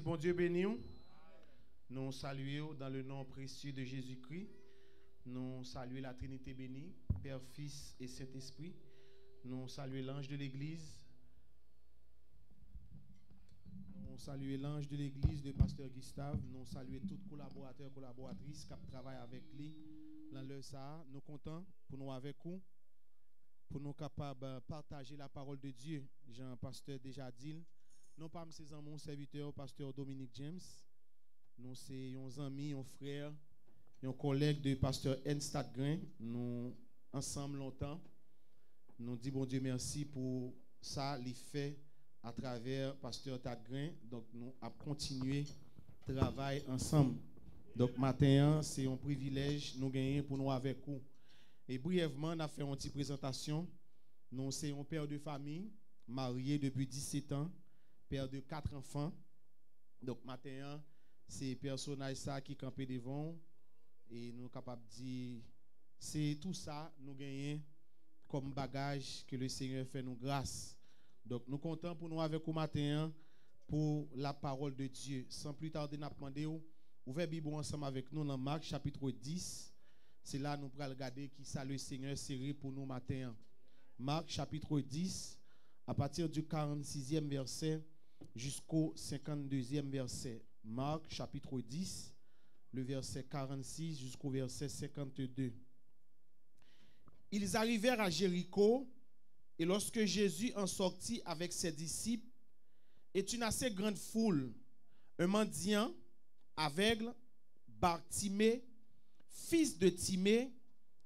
bon Dieu béni. Nous saluons dans le nom précieux de Jésus-Christ. Nous saluons la Trinité bénie, Père, Fils et Saint-Esprit. Nous saluons l'ange de l'Église. Nous saluons l'ange de l'Église de Pasteur Gustave. Nous saluons tous les collaborateurs et collaboratrices qui travaillent avec lui dans le ça. Nous comptons pour nous avec vous, pour nous capables de partager la parole de Dieu. Jean-Pasteur déjà dit. Nous pas mes amis, mon serviteur, Pasteur Dominique James. Nous sommes un ami, un frère, un collègue de Pasteur Enstad Grain. Nous ensemble longtemps. Nous disons bon Dieu merci pour ça, les fait à travers Pasteur Tadgrain. Donc nous avons continué le travail ensemble. Donc matin, c'est un privilège nous gagner pour nous avec vous. Et brièvement, on a fait une petite présentation. Nous sommes un père de famille, marié depuis 17 ans, père de 4 enfants. Donc matin, c'est personnage ça qui campé devant et nous sommes capables de dire c'est tout ça nous gagnons comme bagage que le Seigneur fait nous grâce. Donc nous comptons pour nous avec vous matin pour la parole de Dieu. Sans plus tarder, nous demandons ouvrez Bible ensemble avec nous dans Marc chapitre 10. C'est là nous pourrons regarder qui ça le Seigneur série pour nous matin. Marc chapitre 10 à partir du 46e verset jusqu'au 52e verset. Marc chapitre 10, le verset 46 jusqu'au verset 52. Ils arrivèrent à Jéricho, et lorsque Jésus en sortit avec ses disciples, et une assez grande foule, un mendiant, aveugle, Bartimée, fils de Timée,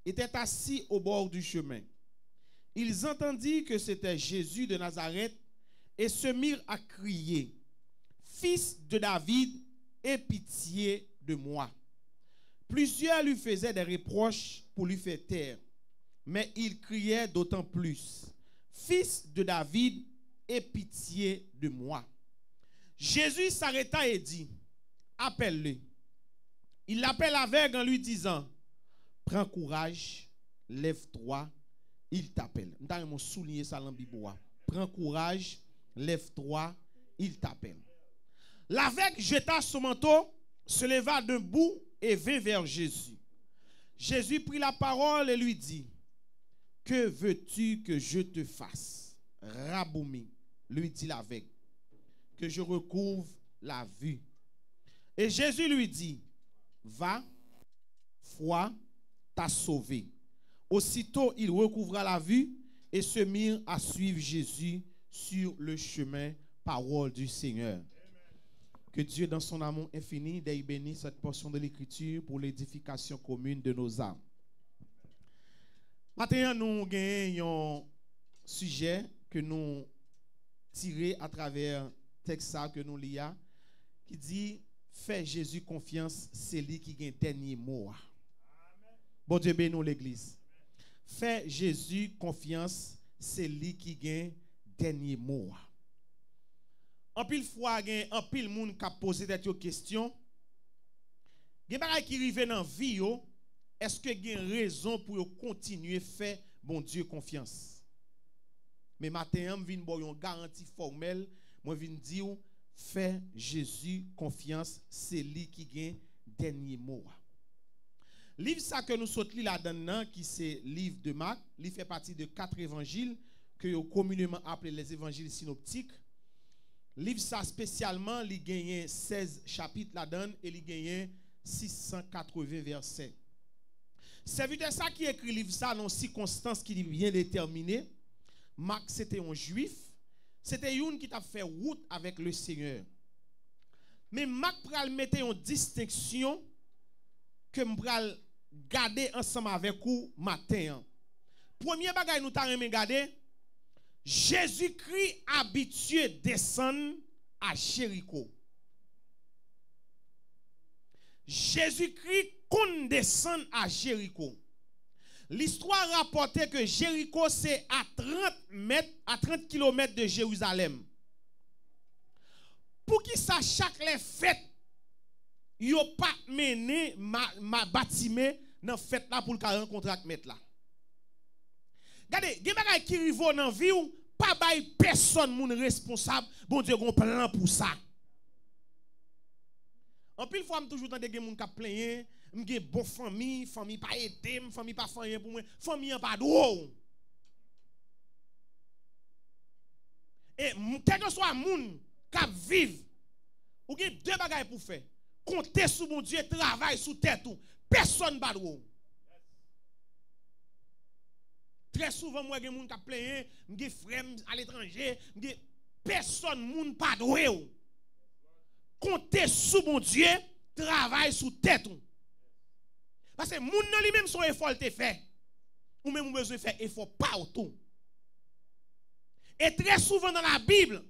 était assis au bord du chemin. Ils entendirent que c'était Jésus de Nazareth, et se mirent à crier: Fils de David, aie pitié de moi. Plusieurs lui faisaient des reproches pour lui faire taire, mais il criait d'autant plus: Fils de David, aie pitié de moi. Jésus s'arrêta et dit: Appelle-le. Il l'appelle aveugle en lui disant: Prends courage, lève-toi, il t'appelle. Nous allons souligner ça dans la Bible. Prends courage, lève-toi, il t'appelle. L'aveugle jeta son manteau, se leva debout et vint vers Jésus. Jésus prit la parole et lui dit: Que veux-tu que je te fasse? Raboumi, lui dit l'aveugle, que je recouvre la vue. Et Jésus lui dit: Va, foi t'a sauvé. Aussitôt il recouvra la vue et se mit à suivre Jésus sur le chemin. Parole du Seigneur. Que Dieu, dans son amour infini, ait béni cette portion de l'Écriture pour l'édification commune de nos âmes. Maintenant, nous avons un sujet que nous tirons à travers le texte que nous lisons, qui dit: Fais Jésus confiance, c'est lui qui gagne dernier mot. Bon Dieu bénisse l'Église. Fais Jésus confiance, c'est lui qui gagne dernier mot. En pile fois, en pile monde qui a posé des questions. Il y a des gens qui arrivent dans la vie, est-ce que il y a une raison pour continuer à faire bon Dieu confiance? Mais maintenant, je viens de une garantie formelle. Moi, je viens de dire: fais Jésus confiance, c'est lui qui gagne dernier mot. Livre ça que nous sommes là-dedans, qui c'est livre de Marc, il fait partie de 4 évangiles que communément appelés les évangiles synoptiques. Livre ça spécialement, il gagne 16 chapitres là-dedans et il gagne 680 versets. Serviteur ça qui écrit livre ça dans circonstances qui bien déterminées. Marc c'était un juif, c'était une qui t'a fait route avec le Seigneur. Mais Marc pral mettre une distinction que m'pral garder ensemble avec vous matin. Premier bagage nous t'a remis garder, Jésus-Christ habitué descendre à Jéricho. Jésus-Christ descend à Jéricho. L'histoire rapportait que Jéricho c'est à 30 km de Jérusalem. Pour qui ça chaque les fêtes, yo pas mené ma bâtiment dans fête là pour le rencontrer avec mettre là. Regardez, des bagages qui arrivent dans vie ou pas bail personne moun responsable, bon Dieu gon plan pour ça. En pile fois, je toujours dans des gens qui plaignent, je bon famille, famille pas aidé, famille pas fait rien pour moi, famille pas d'eau. Et quel que soit le monde qui vivent, ou avez deux bagages pour faire. Comptez sur mon Dieu, travail sous tête tout. Personne pas d'eau. Très souvent, moi, j'ai des gens qui plaignent, j'ai frères à l'étranger, personne moun pas d'eau. Comptez sur mon Dieu, travail sous tête tout. Parce que moun nan lui-même son effort te fait. Ou même besoin de faire effort partout. Et très souvent dans la Bible,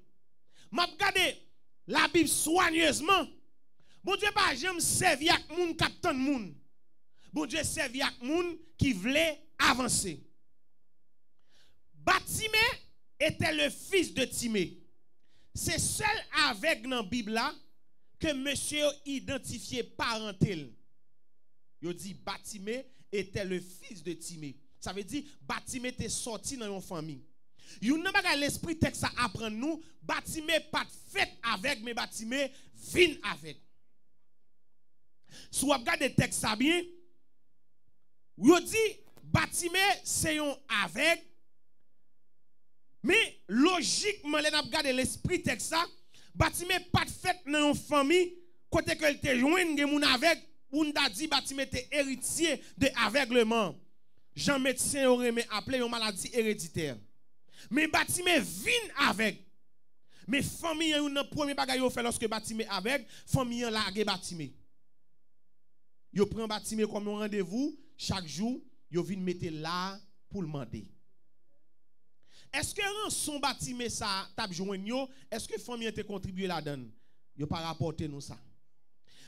m'a regardé la Bible soigneusement. Bon Dieu pas jamais servi avec moun captain moun. Bon Dieu servi avec moun qui voulait avancer. Batimé était le fils de Timée. C'est seul avec dans la Bible là que monsieur identifié parentel. Il dit Batimé était le fils de Timée. Ça veut dire Batimé était sorti dans une famille. Yon nan bagay l'esprit texte ça apprend nous, Batimé pas fait avec mais Batimé vin avec. Si vous regardez le texte ça bien, yo dit Batimé c'est un avec, mais logiquement les n'a regardé l'esprit texte ça, Batimé pas fait dans une famille côté que il te joine gen moun avec, ou n'a dit Batimé était héritier de aveuglement. Jean médecin aurait appelé une maladie héréditaire. Mais Batimé vient avec. Mais famille yon nan premier bagay yo fait lorsque Batimé avec, famille yon lage Batimé. Yo prend Batimé comme un rendez-vous chaque jour, yo vinn mettre là pour le demander. Est-ce que rançon Batimé ça t'a joindre yo, est-ce que famille te contribué là-dedans? Yo pas rapporter nous ça.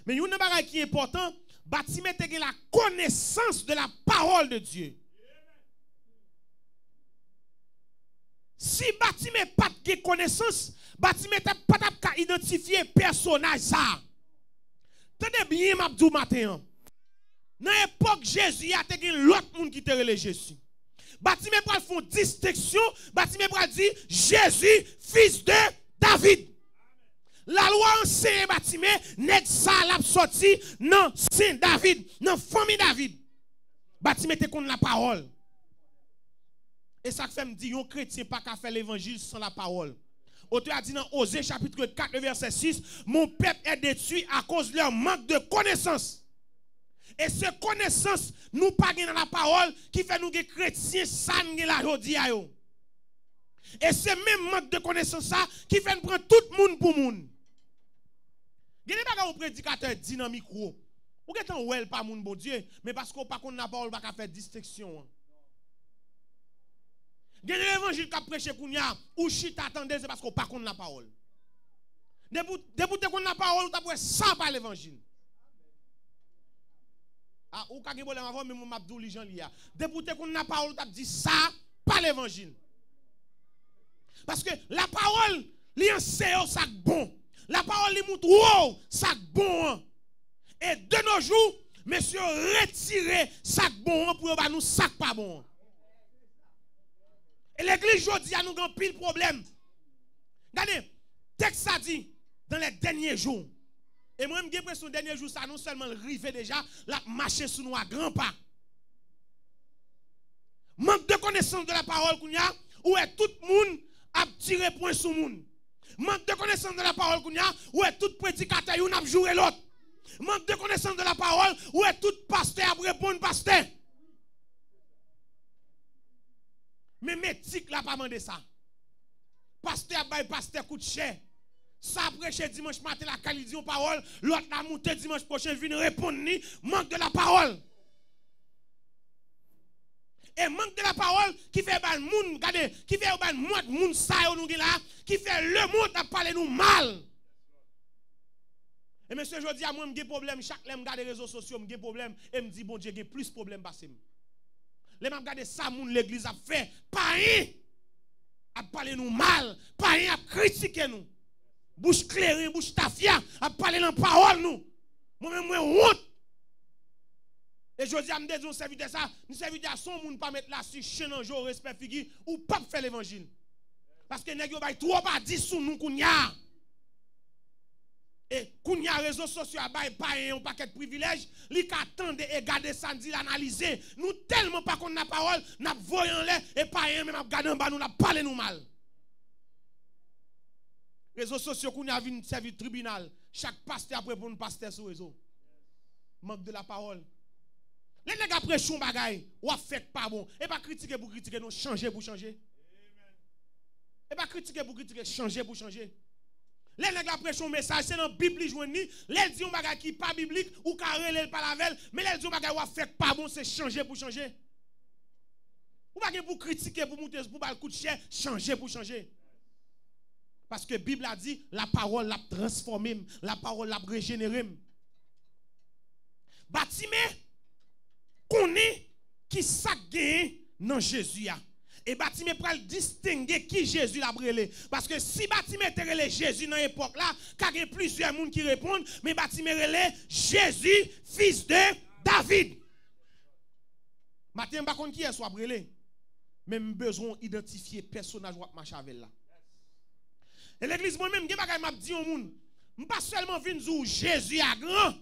Mais yon nan bagay qui est important, Batimé te gen la connaissance de la parole de Dieu. Si Batimé pas de connaissance, Batimé pas capable identifier personnage ça. Tenez bien m'abdou matin. Dans l'époque Jésus a te gen l'autre monde qui te relè Jésus. Batimé pral font distinction, Batimé pral dit Jésus fils de David. La loi enseigne Batimé nèg ça l'a sorti non Saint David, non famille David. Batimé te connaît la parole. Et ça fait me dire un chrétien pas qu'à faire l'évangile sans la parole. Auteur a dit dans Osée chapitre 4 verset 6, mon peuple est détruit à cause de leur manque de connaissance. Et cette connaissance nous pas dans la parole qui fait nous des chrétiens sang la jodi a yo. Et c'est même manque de connaissance ça qui fait nous prendre tout le monde pour monde. Gade pas un prédicateur dit dans micro. Ou qu'étant well pas moun bon Dieu, mais parce qu'on pas connaît la parole pas faire distinction. Il y a un évangile qui a prêché kounya ou chita attendez c'est parce qu'on pas connaît la parole. Depuis que connaît la parole, ou t'as ça par l'évangile. Ah ou ka gen problème avant mais mon Abdou li Jean lia. Depuis que connaît la parole, t'as dit ça par l'évangile. Parce que la parole li enseigne ça bon. La parole li montre wow, ça bon. Et de nos jours, monsieur retirer ça bon pour ba nous ça pas bon. Et l'église aujourd'hui a nous un pile problème. Regardez, texte ça dit dans les derniers jours. Et moi, j'ai l'impression que les derniers jours, ça non seulement arrivé déjà, la marcher sur nous à grands pas. Manque de connaissance de la parole qu'on y a, où est tout le monde a tiré point sur le monde. Manque de connaissance de la parole qu'on y a, où est tout prédicateur qui a joué l'autre. Manque de connaissance de la parole, où est tout pasteur a répondre pasteur. Mais métique n'a pas demandé ça. Pasteur bail pasteur coûte cher. Ça prêcher dimanche matin la qualité de parole, l'autre la monter dimanche prochain vient répondre ni manque de la parole. Et manque de la parole qui fait ban moun, regardez, qui fait ban moun ça nous là, qui fait le monde à parler nous mal. Et monsieur je dis à moi j'ai problème chaque fois me regarder les réseaux sociaux, j'ai problème et me dit bon Dieu j'ai plus problème passer. Les m'a regarder ça moun l'église a fait, pas rien à parler nous mal, pas rien à critiquer nous. Bouche claire, bouche tafia, à parler dans parole nous. Moi-même, moi, honte. Et je dis à me dire, on serviteur ça, nous serviteur son monde pas mettre là sur chaîne en jour, respect figure, ou pas faire l'évangile. Parce que nous avons trop à dire sur nous qu'on y a. Et quand il y a réseaux sociaux, il pas un paquet de privilèges, il attendent et garder ça, dit l'analyser. Nous tellement pas qu'on a parole, n'a voyons les et pas un même garder en bas nous n'a parlé nous mal. Réseaux sociaux qu'on a vu servir tribunal, chaque pasteur après pour un pasteur sur réseau. Manque de la parole. Les gars prêchent un bagay, ou fait pas bon, et pas critiquer pour critiquer, non changer pour changer. Et pas critiquer pour critiquer, changer pour changer. Les gars prêchent un message, c'est dans la Bible joindre, les dit un bagay qui pas biblique ou carré le pas la veille, mais les dit un bagay ou fait pas bon, c'est changer pour changer. Ou pas pour critiquer pour monter pour le coup de chien, changer pour changer. Parce que la Bible a dit la parole l'a transformé, la parole l'a régénéré. Bâtiment connaît qui ça gagne dans Jésus a. Et bâtiment pral distinguer qui Jésus l'a brûlé. Parce que si bâtiment était relé Jésus dans l'époque là, il y a plusieurs monde qui répondent, mais bâtiment relé Jésus, fils de David. Matin, par contre, qui est soit brûlé? Même besoin d'identifier personnage ou marcher avec là. Et l'église moi-même, je m'a dit au monde, je ne pas seulement venir dire Jésus est grand.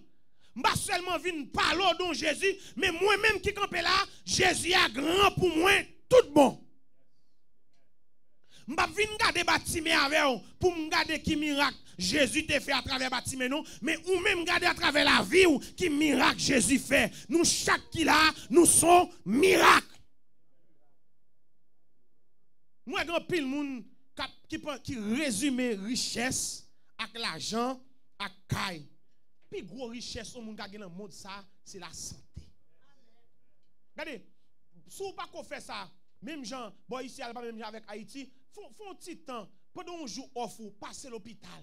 Je ne pas seulement venir parler de Jésus, mais moi-même qui campe là, Jésus est grand pour moi, tout bon. Je ne pas venir regarder bâtiment avec vous pour me regarder qui miracle Jésus te fait à travers bâtiment non, mais ou même regarder à travers la vie ou qui miracle Jésus fait. Nous chaque qui là, nous sommes miracles. Moi grand pile monde qui résume richesse avec l'argent avec caille. Puis gros richesse au monde qui dans le monde ça, c'est la santé. Regardez, si vous pas qu'on fait ça, même gens, bon ici pas même avec Haïti, font un petit temps pendant un jour off ou passer l'hôpital.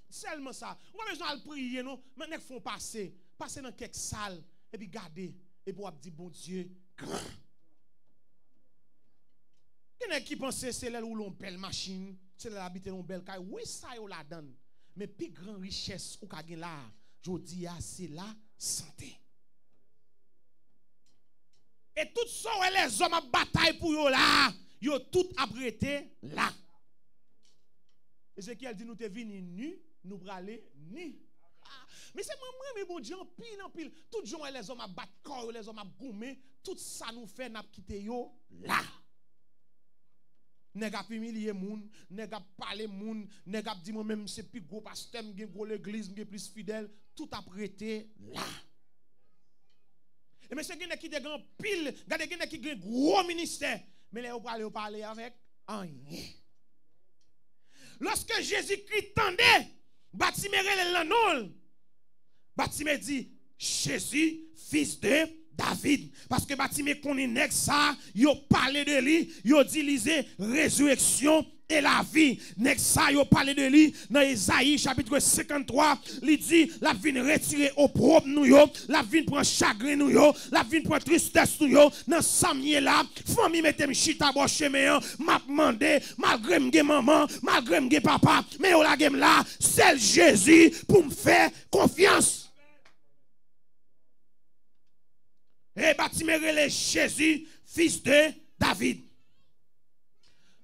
Seulement ça. On pas besoin de prier non, maintenant font passer dans quelques salles et puis garder et pour dire bon Dieu grand. Il y en a qui pensent que c'est là où l'on belle machine, c'est là habiter une belle caille. Oui, ça y la donne. Mais plus grande richesse ou ka gen là, je dis c'est la santé. Et tout ça les hommes à bataille pour yo là, yo tout apprêté là. Ézéchiel dit nous te vini nu, nous braler ni. Mais c'est moi mais bon Dieu en pile. Tout gens les hommes à battre corps, les hommes à goumer, tout ça nous fait n'a quitter yo là. Nèg a humilier moun, nèg a parler moun, nèg a dit moi même c'est plus gros pasteur, m'gen gros l'église, m'gen plus fidèle, tout a prêté là. Et monsieur gen qui de grand pile, gade gen qui gen gros ministère, mais là on parler avec rien. Lorsque Jésus-Christ tendait, bâtiment l'anol, bâtiment dit Jésus fils de David, parce que bâtiment connaît nèg ça, yo parlé de lui, yo dit lisez résurrection et la vie. Nèg ça yo parlé de lui dans Isaïe chapitre 53, il dit la vie retirer au propre nous yo, la vie prend chagrin nous yo, la vie prend tristesse nous yo, dans Samuel là, famille mettem chita bo chemin, m'a demandé malgré m'ge maman, malgré m'ge papa, mais yo la gem là, c'est Jésus pour me faire confiance. Et bâtiment relé Jésus, fils de David.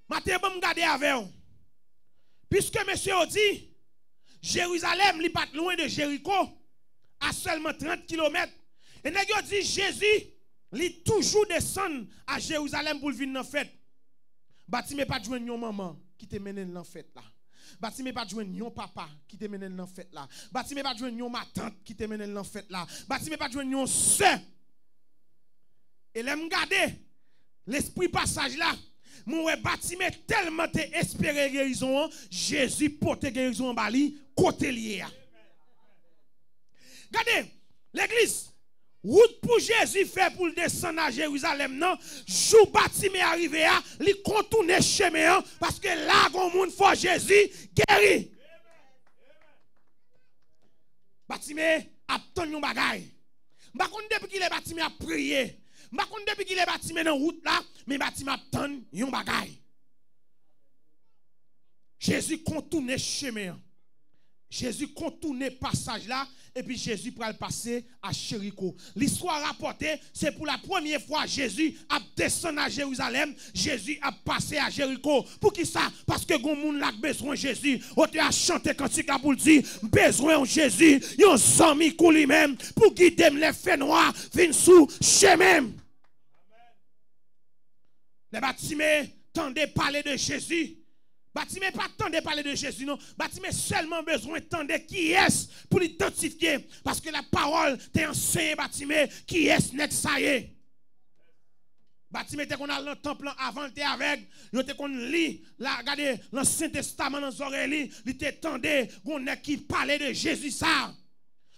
Maintenant, je vais regarder avec vous. Puisque monsieur a dit, Jérusalem n'est pas loin de Jéricho, à seulement 30 km. Et nous avons dit, Jésus, il toujours descend à Jérusalem pour venir dans la fête. Bâtiment pas de joindre une maman qui te mène dans la fête là. Bâtiment pas de joindre un papa qui te mène dans la fête là. Bâtiment pas de joindre ma tante qui te mène dans la fête là. Bâtiment pas de joindre une soeur. Et là, regarde, l'esprit passage là, mon bâtiment tellement te espéré guérison, Jésus porte guérison en Bali, côté lié. Regardez, l'église, route pour Jésus fait pour descendre à Jérusalem, non, jou bâtiment arrivé à, li contourner chemin, parce que là, gon moun faut Jésus guéri. Bâtiment, attend yon bagay. Bakon depuis qu'il est bâtiment à prier. Je ne sais pas depuis qu'il est bâtiment dans la route là, mais le bâtiment attend yon bagay. Jésus contourne le chemin. Jésus contournait passage là et puis Jésus pour le passer à Jéricho. L'histoire rapportée, c'est pour la première fois Jésus a descendu à Jérusalem, Jésus a passé à Jéricho. Pour qui ça? Parce que gon moun a besoin de Jésus. On a chanté cantique là pour dire besoin de Jésus, yon zami kou li même pour guider les faits noirs vinn sous chemin. Les bâtiments tendaient parler de Jésus. Bâtiment pas tant de parler de Jésus, non. Bâtiment seulement besoin de tendre qui est pour l'identifier. Parce que la parole t'est enseigné, bâtiment, qui est net ça y est. Bâtiment t'es qu'on a le temple avant t'es avec, yo t'es qu'on lit, la regardez l'Ancien Testament dans oreilles, il t'est tendé, on est qui parlait de Jésus ça.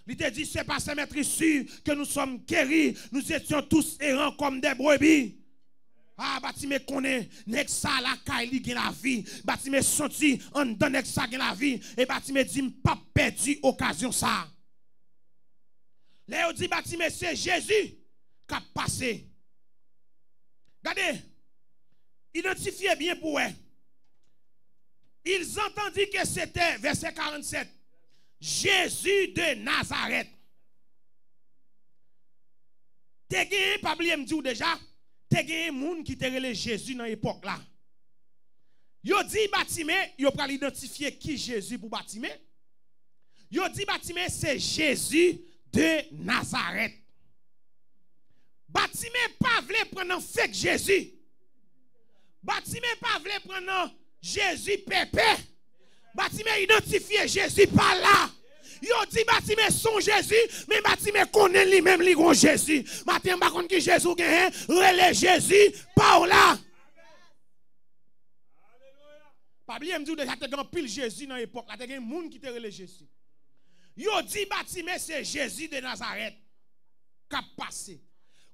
Il t'a dit c'est pas ce maître ici que nous sommes guéris, nous étions tous errants comme des brebis. Ah, bâtiment connaît, nek ça la kaili gen la vie. Bâtiment senti en dedans nek ça gen la vie. Et bâtiment dit pas perdu occasion ça. Là, dit bâtiment c'est Jésus qui a passé. Regardez, identifiez bien pour eux. Ils entendirent que c'était, verset 47, Jésus de Nazareth. T'es gagné, pas oublier me dire déjà. Te gen moun qui te relè Jésus dans l'époque là. Yo dit bâtiment, yo pral identifier qui Jésus pour bâtiment. Yo dit bâtiment c'est Jésus de Nazareth. Bâtiment pas vle prendre fake Jésus. Bâtiment pas vle prendre Jésus pépé. Bâtiment identifier Jésus par là. Yo dit bâtiment son Jésus, mais bâtiment connaît lui-même li gon Jésus. Matin ba konn ki Jésus gen, relè Jésus par là. Pas bien me dit déjà te grand pile Jésus dans l'époque là, te gen moun qui te relè Jésus. Yo dit bâtiment c'est Jésus de Nazareth qui a passé.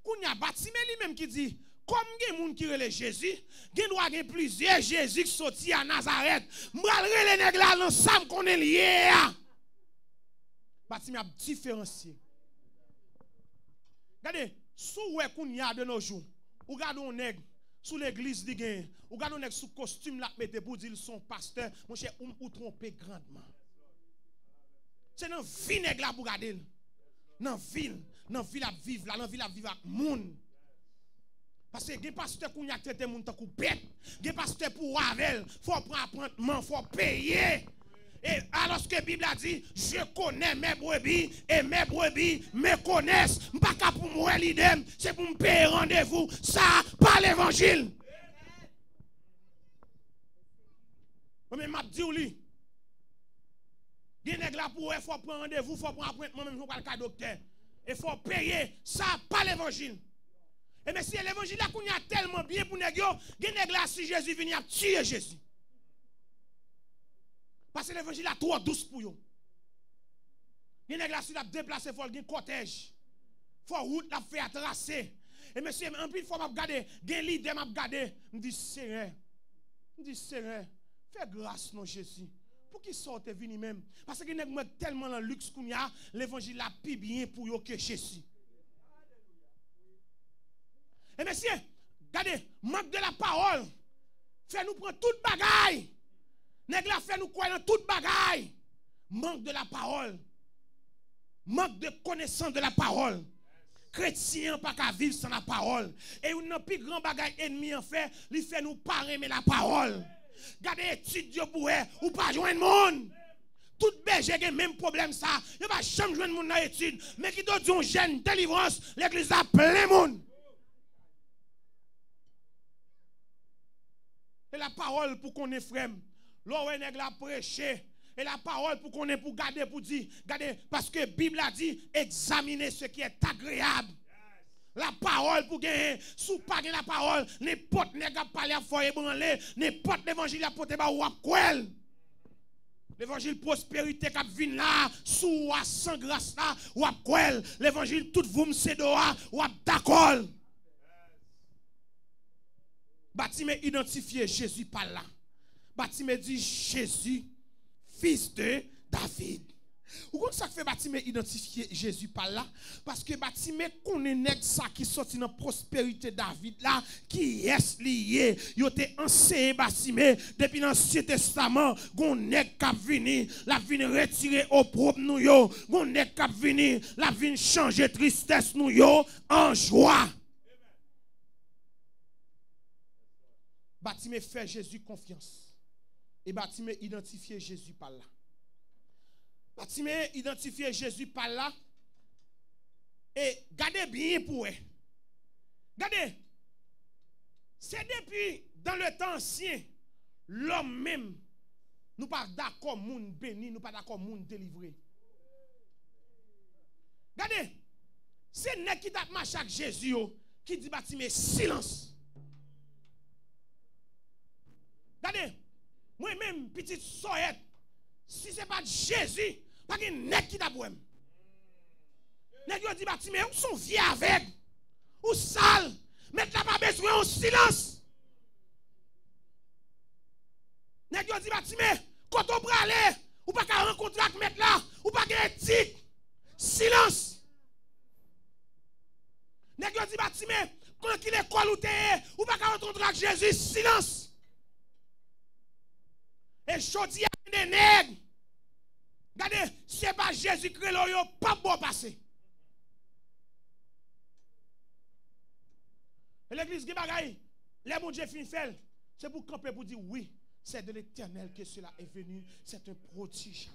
Kounya bâtiment lui-même qui dit comme gen moun qui relè Jésus, gen doit gen plusieurs Jésus qui sorti à Nazareth. M'ral relè nèg la ensemble connaît lié. Bâtiment a différencié. Regardez, sous ouais qu'on y a de nos jours, ou regardez on nèg sous l'église di gen, ou regardez on nèg sous costume là mette pour dire son pasteur, mon cher ou tromper grandement. C'est dans vie nèg là pour regarder. Dans ville à vivre là, dans ville à vivre avec moun. Parce que gen pasteur qu'on y a traité moun tant kou bête, gen pasteur pour ravel, faut prendre apprentissement, faut payer. Et alors que la Bible a dit, je connais mes brebis et mes brebis me connaissent. Je ne suis pas pour moi l'idée, c'est pour me payer rendez-vous. Ça, pas l'évangile. Mais je dis, il y a des gens pour il faut prendre rendez-vous, il faut prendre appointement, même si on ne pas le docteur. Il faut payer. Ça, pas l'évangile. Et mais si l'évangile là, qu'on y a tellement bien pour nous, il y a des gens si Jésus vient tuer Jésus. Parce que l'évangile est trop douce pour eux. Il y a des gens qui ont déplacé, il faut un cortège. Il faut route la faire tracer. Et monsieur, en plus, il faut regarder, il y a des leaders qui regardent. Je dis, Seigneur, fais grâce, non Jésus. Pour qu'ils sortent venir même. Parce que y a tellement de luxe qu'on y a, l'évangile est plus bien pour eux que Jésus. Et monsieur, regardez, manque de la parole. Fais-nous prendre toute bagaille. Nèg la fait nous croire dans toute bagaille. Manque de la parole. Manque de connaissance de la parole. Chrétien pas qu'à vivre sans la parole. Et une plus grand bagaille ennemi en fait, il fait nous pas aimer la parole. Gardez étude pour ou pas joindre monde. Tout berger a même problème ça. Il va jamais joindre monde dans étude, mais qui doit dire jeune délivrance, l'église a plein monde. Et la parole pour qu'on est frère. L'on nèg la prêcher et la parole pour qu'on ait pour garder pour dire garder parce que Bible a dit examiner ce qui est agréable. La parole pour gagner sous pas la parole n'importe nèg a parler à foyer branler n'importe l'évangile a porter ba ou kwel. L'évangile prospérité qui vient là sous sans grâce là ou kwel. L'évangile tout vous c'est doa ou d'accord. Bâtiment identifié Jésus par là. Bâtiment dit Jésus, fils de David. Vous comprenez ça fait fait Bartimée identifier Jésus par là? Parce que Bartimée connaît ça qui sorti dans prospérité David là, qui est lié. Il était enseigné Bartimée depuis l'Ancien Testament. Gon nèg k'ap vini, la vin retirer au propre nous yo. Gon nèg k'ap vini, la vin changer tristesse nous yo en joie. Bartimée fait Jésus confiance. Et Bartimée identifier Jésus par là. Bartimée identifier Jésus par là. Et gardez bien pour eux. Gardez. C'est depuis dans le temps ancien, l'homme même, nous pas d'accord moun béni, nous pas d'accord moun délivré. Gardez. C'est nèg qui t'a marché avec Jésus qui dit Bartimée silence. Regardez, moi-même, petite soyette, si ce n'est pas Jésus, pas de nèg qui t'a boum. Nèg yo dit Bartimée, ou son vieux avec, ou sale, mais t'as pas besoin de silence. Nèg yo dit Bartimée, quand on peut aller, ou pas qu'à rencontrer avec mettre là, ou pas qu'à éthique. Silence. Nèg yo dit Bartimée, quand il est école ou t'es, ou pas qu'à rencontrer avec Jésus, silence. Et jodi a des nègres. Regardez, c'est pas Jésus qui l'a pas bon passé. Et l'église qui bagaille, les bon Dieu fin fait, c'est pour camper pour dire oui, c'est de l'Éternel que cela est venu, c'est un prodige.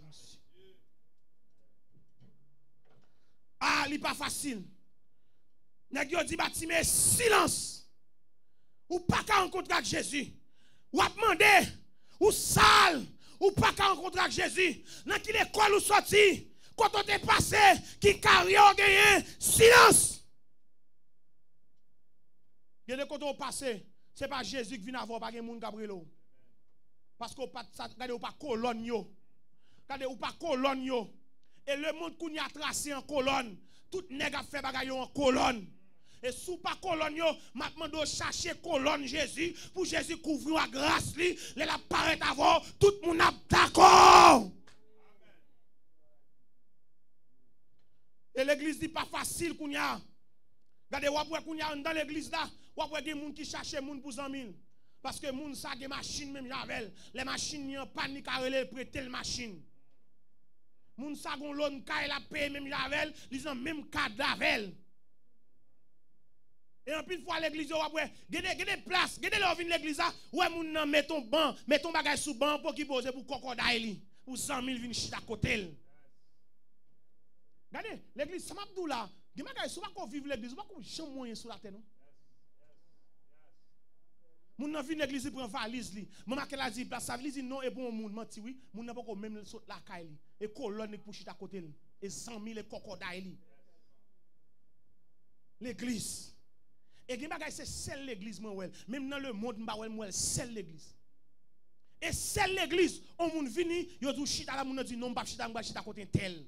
Ah, il n'est pas facile. Nèg yo dit Bartimée silence. Ou pas qu'à rencontrer avec Jésus. Ou à demander ou sale, ou pas qu'à rencontrer avec Jésus, dans quelle école ou sorti, quand on est passé, qui carrière gagné, silence. Il y a des côtés où passé, ce n'est pas Jésus qui vient avoir, pas de monde Gabrielo. Parce qu'on pas pas colonne yo. Regardez ou pas colonne yo. Et le monde qu'on y a tracé en colonne, tout nèg a fait bagay en colonne. Et sous pas colonne yo, m'a demandé chercher colonne Jésus pour Jésus couvrir la grâce li, les la paraît avant, tout le monde a d'accord. Et l'église dit pas facile qu'on y a. Regardez ou qu'on y a dans l'église là, ou des gens qui cherchent moun pour 100 000 parce que moun sa des machines même javel, les machines n'y a panique à relé prêter le machine. Moun sa gon lon kay la paye même javel, ils ont même cadavre. Et en plus fois l'église ouais, gade place, gade là vinn l'église là, ouais moun nan mettons banc, mettons bagay sous banc pour qui pose pour crocodile li, pour 100 000 vinn chita côté. Regardez, l'église ça m'a dou là, gen bagay sou pas qu'on vivre l'église, pas qu'on champ moyen sur la terre non. Moun nan vinn l'église prend valise li. Maman qu'elle a dit place ça dit non et bon moun menti oui, moun nan pas qu'on même saute la caille li et colonne pour chita côté li et 100 000 et crocodile li. L'église et c'est celle l'église même dans le monde c'est l'église. Et celle l'église on moun vini yo dou chita la moun dit non pas chita côté tel.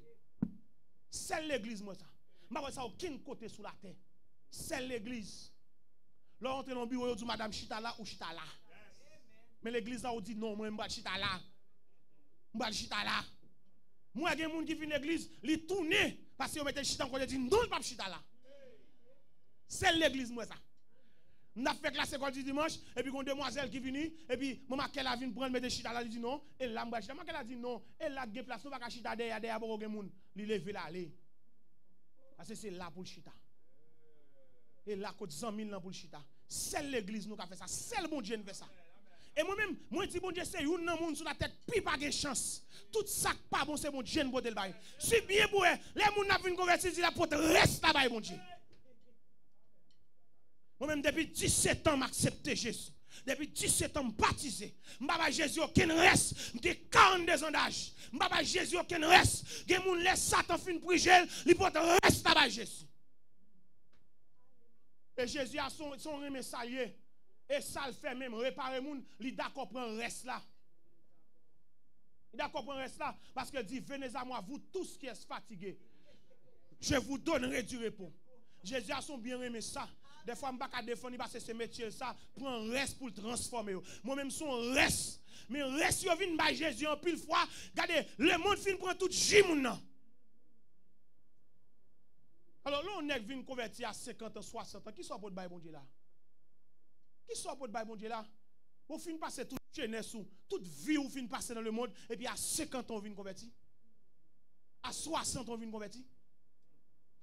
C'est l'église moi ça. M'pa ça aucun côté sur la terre. C'est l'église. Là on entre dans bureau yo dit madame chita là ou chita là. Mais l'église là on dit non moi m'pa chita là. M'pa chita là. Moi gen moun qui vinn l'église, li tourner parce que yo mette chita côté dit non pas chita là. C'est l'église, moi, ça. On a fait classe école du dimanche, et puis, une demoiselle qui vient, et puis, maman, qu'elle a vu prendre, mettre chita là, elle dit non, et là, maman, qu'elle a dit non, et là, il y a place, nous va chita derrière, pour que moun, li lever là, aller. Parce que c'est là pour le chita. Et là, côté 100 000 pour le chita. C'est l'église, nous, qui a fait ça. C'est le bon Dieu, qui fait ça. Et moi-même, moi, dis bon Dieu, c'est une nan moun sur la tête, puis pas de chance. Tout ça, pas bon, c'est bon Dieu, pour le bail. Si bien pour eux, les moun n'a vu une convertir, la porte reste là-bas, bon Dieu. Moi-même, depuis 17 ans, m'accepté Jésus. Depuis 17 ans, baptisé. M'baba Jésus, aucun reste. J'ai 42 ans d'âge. M'baba Jésus, aucun reste. Gen moun laisse Satan fin prier, li porte reste là-bas Jésus. Et Jésus a son remè salier. Et ça le fait même, réparer moun, li d'accord prend reste là. Il d'accord prend reste là. Parce que dit, venez à moi, vous tous qui êtes fatigués. Je vous donnerai du repos. Jésus a son bien aimé ça. Des fois, je ne peux pas défendre parce que ce métier, ça prend un reste pour le transformer. Moi-même, son reste. Mais reste, yo vient by Jésus en pile fois. Regardez, le monde fin prend tout jimoun. Alors là, on est venu convertir à 50 ans, 60 ans. Qui soit pour le bon Dieu là? Qui soit pour le bon Dieu là? Vous finissez passer toute jeunesse, toute vie, vous finissez passer dans le monde, et puis à 50 ans, on vient convertir. À 60 ans, on vient convertir.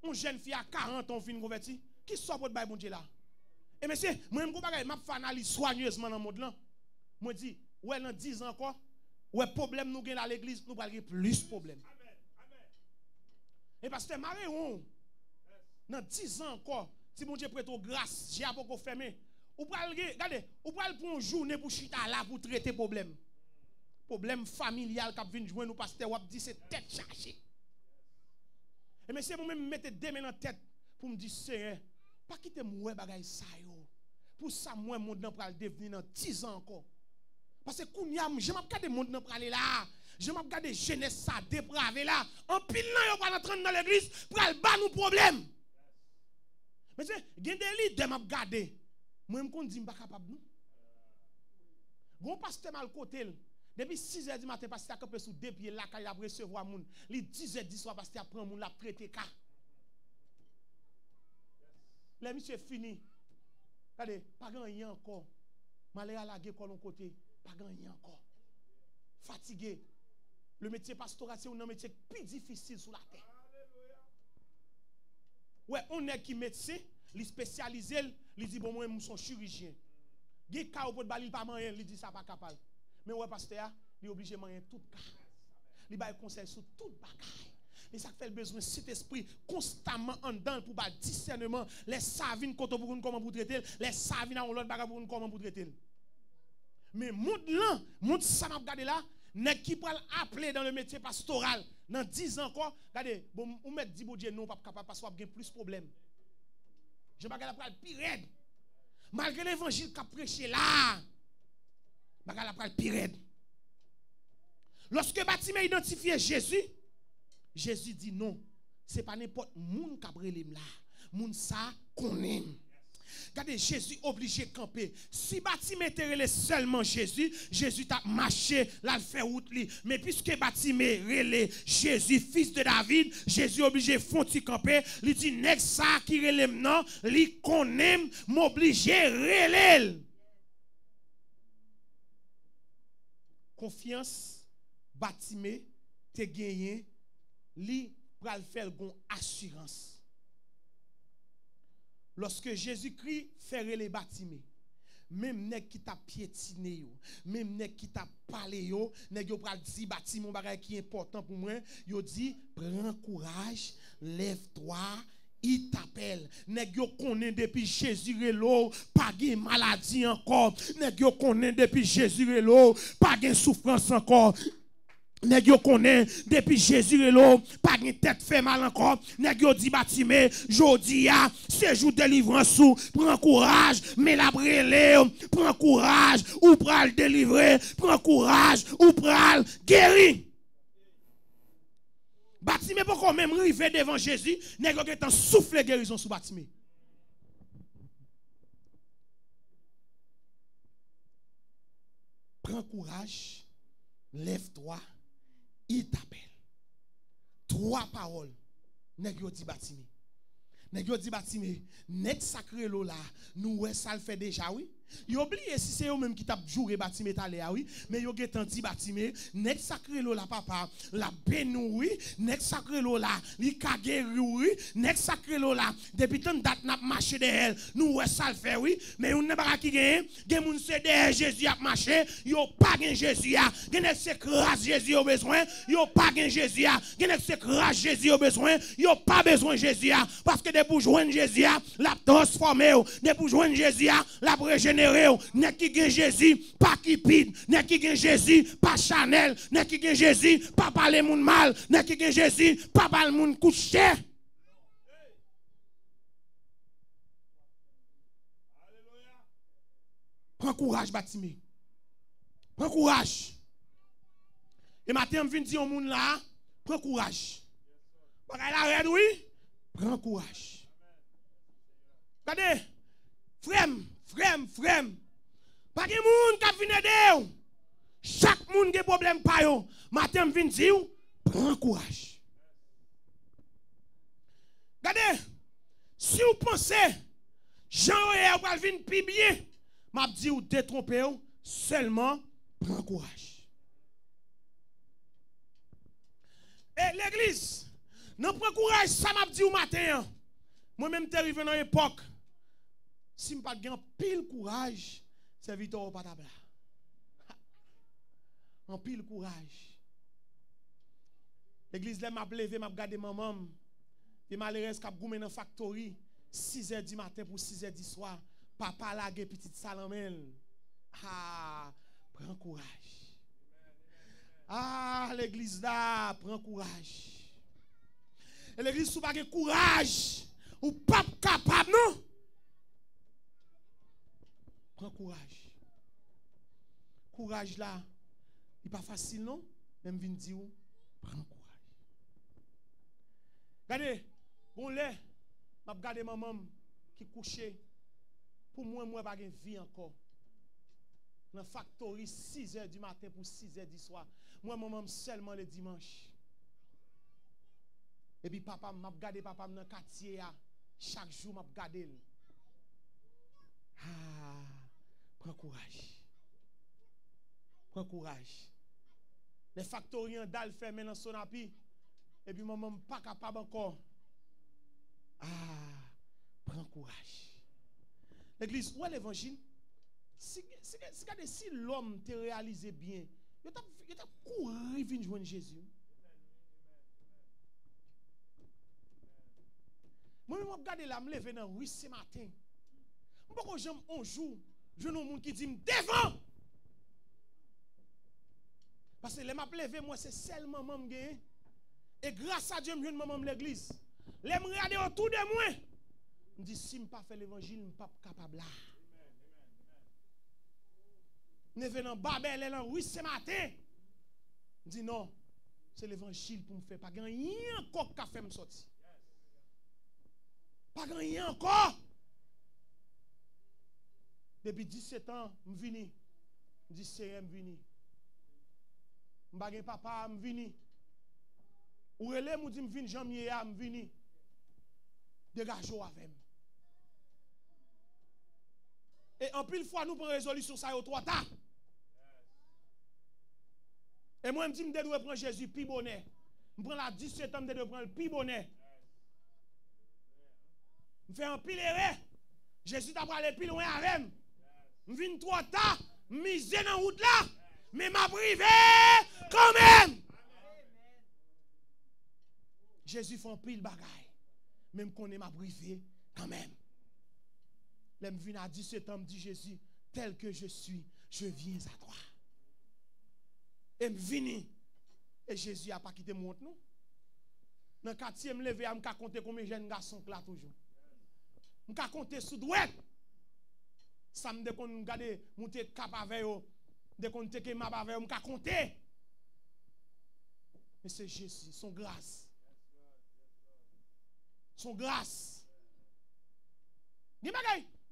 Une jeune fille à 40 ans, on vient convertir. Qui soit pour le bon Dieu là? Et monsieur, moi, je vais analyse soigneusement dans le monde là. Moi, je dis, ouais, dans 10 ans encore, ouais, problème nous gagnons à l'église, nous allons plus de problèmes. Et parce que Marie, dans 10 ans encore, si mon Dieu prête aux grâces, j'ai à beaucoup fermé. Ou regardez, ou pour une journée pour chita là pour traiter problème. Problème familial qui vient jouer nous pasteur ou dit c'est tête chargée. Et monsieur moi-même mettez deux mains dans tête pour me dire Seigneur, pas quitter moi bagay ça yo. Pour ça moi monde nan pral devenir dans 10 ans encore. Parce que kounya je m'a regarder monde nan pral là. Je m'a regarder jeunesse ça dépravé là. En pile nan yo pas entrer dans l'église pral ba nous problème. Mais c'est gen des leaders m'a regarder. Moi me dit pas capable nous. Bon pasteur mal côté depuis 6h du matin pasteur campé sous deux pieds là il a recevoir moun. Li 10h du soir pasteur prend moun la traiter cas. Les monsieur fini. Regardez, pas gagné encore. Malé à la guerre colon côté, pas gagné encore. Fatigué. Le métier pastoral c'est un métier plus difficile sur la terre. Ouais, on est qui médecin, li spécialisé, li dit bon moi je suis chirurgien. Gen ka ou pot balil pas moyen, li dit ça pas capable. Mais ouais pasteur, li obligé moyen tout cas. Li bail conseil sur tout bagaille. Et ça fait le besoin de cet esprit constamment en dedans pour le discernement. Les savines pour comment pour traiter, les savines en l'autre bagage pour comment pour traiter. Mais monde là, monde ça m'a regardé là, n'est qui peut appeler dans le métier pastoral dans 10 ans encore, regardez, bon on met dit bon Dieu non pas capable parce qu'on a plus de problèmes. Je bagarre la pire raide. Malgré l'évangile qu'a prêché là, bagarre la pire raide. Lorsque Bartimée identifié Jésus, Jésus dit non, ce n'est pas n'importe moun qui a brûlé là. Moun ça qu'on aime. Regardez, Jésus obligé de camper. Si Bartimée était seulement Jésus, Jésus t'a marché, là le fait route li. Mais puisque Bartimée relé Jésus, fils de David, Jésus obligé de faire camper. Il dit, nèg ça qui relé non, li qu'on aime, m'obligé relé. Confiance, Bartimée, te gagné. Li pral faire gon assurance. Lorsque Jésus-Christ fait les Bartimée, même nèg qui t'a piétiné yo, même nèg qui t'a parlé yo, nèg yo pral di Bartimée mon bagay qui est important pour moi, yo dit prends courage, lève-toi, il t'appelle. Nèg yo connaît depuis Jésus relo, pas de maladie encore. Nèg yo connaît depuis Jésus relo, pas de souffrance encore. Nèg yo connaît depuis Jésus et l'eau, pas de tête fait mal encore. Nèg yo dit Bartimée, jodi a, c'est jour de délivrance ou, prends courage, mais la brûlé, prends courage, ou pral délivrer, prends courage, ou pral guérir. Bartimée pour quand même arriver devant Jésus, nèg yo getan souffle guérison sous Bartimée. Prends courage, lève-toi. Il t'appelle. 3 paroles. Nèg yo di Bartimée. Nèg yo di Bartimée, nèg sacré lo là, nous ça le fait déjà oui. Yo oublié si c'est eux même qui t'a joué Bartimée t'aller oui, mais yo getan di Bartimée, nèg sacré lo là papa, la benoui, nèg sacré lo là, li ka guéri oui, nèg sacré lo là, depuis tant date n'a marché derrière, nous ça le fait oui, mais on n'a pas qui gagne, gen moun c'est derrière Jésus a marché, yo pas gen Jésus a, gen c'est grâce Jésus au besoin, yo pas gen Jésus a, gen c'est grâce Jésus au besoin, yo pas besoin Jésus a, parce que de pour joindre Jésus a, la transformer, de pour joindre Jésus a, la régénérer. N'est qui gen Jésus, pas Kipid, n'est qui gen Jésus, pas Chanel, n'est qui gen Jésus, pas parler moun mal, n'est qui gen Jésus, pas parler moun couché. Prends courage, Bartimée. Prends courage. Et matin, je viens dire au monde là, prends courage. Bagay la red, oui? Prends courage. Regardez, frère. Pas de monde qui vient aider. Chaque monde a des problèmes pa yo. Matin, je viens dire, prends courage. Regardez, Si vous pensez, Jean va venir plus bien, m'a dit ou détromper seulement prends courage. Et l'église, non prends courage, ça m'a dit au matin. Moi-même, t'es arrivé dans l'époque. Si je n'ai pas de pile courage, c'est Victor au patabla. En pile courage. L'église là m'a levé, m'a regardé maman. Et malheureusement, cap goumé dans factory 6h du matin pour 6h du soir. Papa lague petite salamel. Ah, prends courage. Ah, l'église là, prends courage. Et l'église sous pas courage ou pas capable non. Prends courage. Courage là, il pas facile non, même vinn dire prends courage. Regardez, bon lait, m'a regardé maman qui couchait. Pour moi pas de vie encore. Dans factory 6h du matin pour 6h du soir. Moi maman seulement le dimanche. Et puis papa m'a regardé papa dans quartier chaque jour m'a regardé. Ah, prends courage. Prends courage. Les factories en dalle fermées dans son appui. Et puis maman pas capable encore. Ah, prends courage. L'église, où est l'évangile? Si l'homme te réalisé bien, il t'a couru venir joindre Jésus. Moi, je regarde là, je me lève dans la rue ce matin. Je ne sais pas un jour, je vois un monde qui dit devant. Parce que les m'a levé, moi, c'est seulement maman qui gagne. Et grâce à Dieu, je viens maman l'église. Les me regarder autour de moi. Je dis, si je ne pas fait l'évangile, je ne suis pas capable là. Je viens dans Babel, dans rue ce matin. Je dis non, c'est l'évangile pour me faire. Pas rien encore qui fait me sortir. Pas rien encore. Depuis 17 ans, je viens. Je dis, c'est je viens. Je suis papa, je viens. Ou relais, je dis, je viens, janvier, je viens. Dégagez-vous avec moi. Et en pile fois, nous prenons résolution ça au 3 tas. Et moi, je me dis, je dois prendre Jésus, puis bonnet. Je prends la 17 ans, je dois prendre le puis bonnet. Je fais un pile erreur. Jésus t'a parlé plus loin avec moi. Je viens 3 tas, je mise dans la route là. Mais m'a privé quand même. Jésus fait un pile bagaille. Même qu'on est m'a privé quand même. Je viens à 17 ans, me dit Jésus, tel que je suis, je viens à toi. Et je viens. Et Jésus n'a pas quitté mon nous. Dans le quartier, je me lever, je me compter combien de jeunes garçons là toujours. Je me compter sous douette. Ça me dit qu'on regarde, monter cap avec eux. Dès qu'on te que m'a avec eux, je me compter. Mais c'est Jésus, son grâce. Son grâce.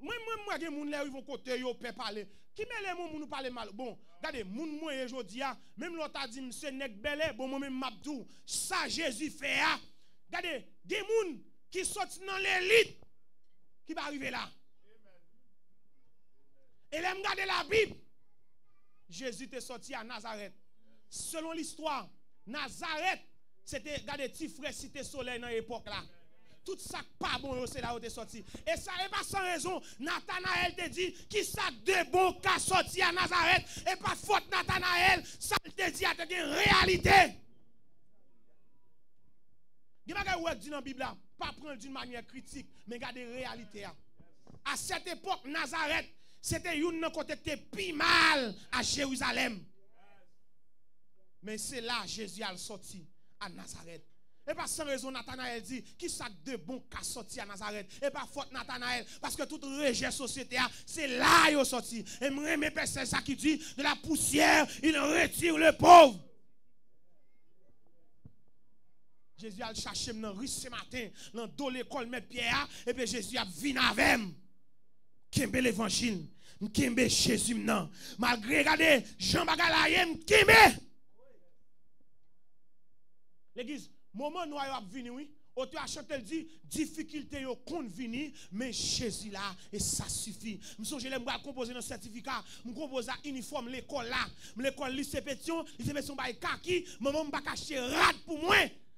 Moi, les gens qui vont côté, ils peuvent parler. Qui met les mots nous parler mal? Bon, regardez, moun moi aujourd'hui, même l'autre a dit, monsieur Nek Belé, bon, moi-même, Mabdou, ça Jésus fait. Regardez, des gens qui sortent dans l'élite, qui va arriver là. Et là, regardez la Bible. Jésus est sorti à Nazareth. Selon l'histoire, Nazareth, c'était, regardez, petit frère cité soleil dans l'époque là. Tout ça pas bon, c'est là où tu es sorti. Et ça n'est pas sans raison. Nathanaël te dit qui ça de bon qu'a sorti à Nazareth. Et pas faute Nathanaël, ça te dit à te une réalité. Il n'y a pas de dans la Bible, pas prendre d'une manière critique, mais garder la réalité. À cette époque, Nazareth, c'était une côté qui était plus mal à Jérusalem. Mais c'est là Jésus a sorti à Nazareth. Et pas sans raison, Nathanaël dit, qui ça de bon qu'a sorti à Nazareth? Et pas faute Nathanaël, parce que toute région société, c'est là qu'il est sorti. Et moi, mes pères, c'est ça qui dit, de la poussière, il retire le pauvre. Jésus a cherché dans la rue ce matin, dans l'école, mes pierres, et puis Jésus a venu avec moi. Kembe l'évangile, kembe Jésus non. Malgré, regardez, Jean Bagalaye, kembe. L'église, moment nous avons venu, oui, Auteur a chanté, il dit, difficulté yo compte venir, mais Jésus là, et ça suffit. Je l'aime composer dans certificat, je compose à uniforme l'école là, l'école lycée Pétion by kaki, maman m'a caché rad pour moi.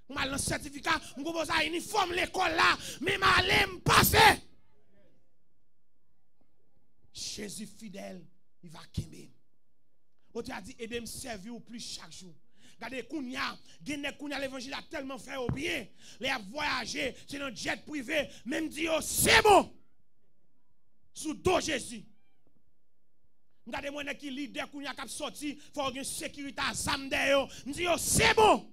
Je dans certificat, je compose à uniforme l'école là, mais ma allé me passer. Jésus fidèle, il va kembe. Auteur a dit, aidez me servir au plus chaque jour. Regardez, Kounia, l'évangile a tellement fait au bien. Les a voyagé, c'est dans jet privé. Même dit, oh, c'est bon. Sous dos Jésus. Regardez, moi, qui leader Kounia qui a sorti, il faut avoir une sécurité à Zam derrière. Je dis, oh, c'est bon.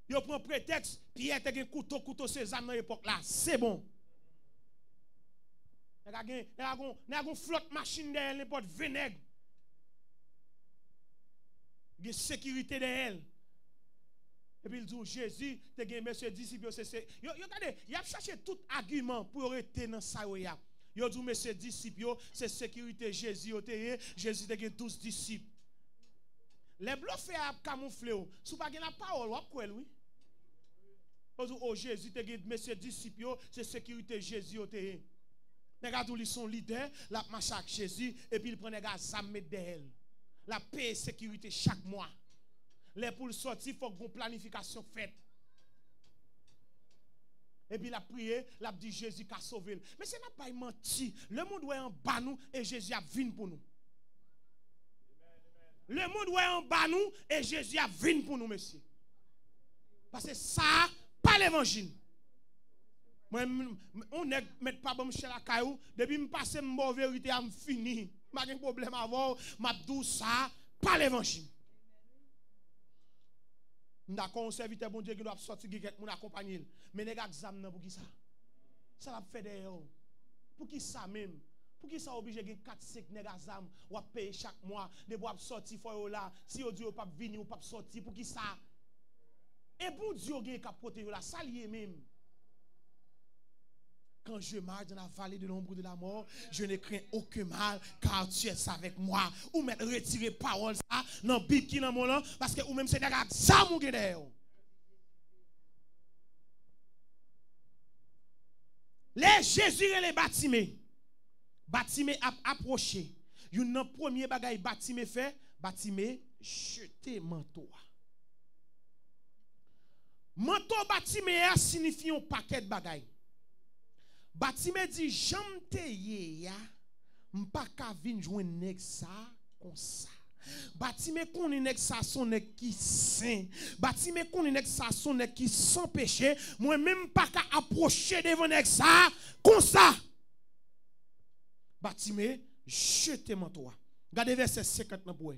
Yo prend prétexte, Pierre a un couteau, ces âmes dans l'époque là. C'est bon. Il y a une flotte machine derrière n'importe vinaigre. Il y a sécurité derrière. Et puis il dit Jésus, tu as monsieur disciple, il a cherché tout argument pour rester dans ça. Il a dit monsieur disciple, c'est sécurité Jésus, Jésus a 12 disciples. Les blancs fait camoufler. Si vous n'avez pas la parole, vous avez oui. Oh Jésus, tu as monsieur disciple, c'est sécurité Jésus. Regardez, ils sont leaders, la marche avec Jésus, et puis il prend les gars, ça met derrière. La paix et sécurité chaque mois. Les pour sortir, il faut une planification faite. Et puis la prière, la dit Jésus qui a sauvé. Mais ce n'est pas menti. Le monde est en bas nous et Jésus a venu pour nous. Le monde est en bas nous et Jésus a venu pour nous, monsieur. Parce que ça, pas l'évangile. Moi, on ne met pas bon chez la caillou. Depuis que je passe mon vérité, je fini. Je n'ai pas de problème avant. Je dis ça, pas l'évangile. D'accord, on serviteur bon Dieu qui doit sortir, qui doit accompagner. Mais les gars, examen pour qui ça? Ça va faire d'ailleurs. Pour qui ça même? Pour qui ça obligé de 4-5 négazam ou à payer chaque mois, de boire sortir for là, si on dit pas venir ou pas sortir, pour qui ça? Et pour Dieu qui a protéger là, ça lié même. Quand je marche dans la vallée de l'ombre de la mort, je ne crains aucun mal, car tu es avec moi. Ou même retirer parole ça, dans la Bible qui dans mon nom, parce que ou même c'est derrière ça mon guédère. Les Jésus et les bâtiments. Bâtiment a approché. Une premier bagaille bâtiment fait, bâtiment jeter manteau. Manteau bâtiment signifie un paquet de bagaille. Bâtiment dit j'aime te ya m'pa ka vinn joindre nèg ça comme ça. Bâtiment qu'on nèg ça son nèg qui saint. Bâtiment qu'on nèg ça son nèg qui sans péché. Moi même pas ka approcher devant nèg ça comme ça. Bâtiment jeter manteau. Regardez verset 50 nan pour.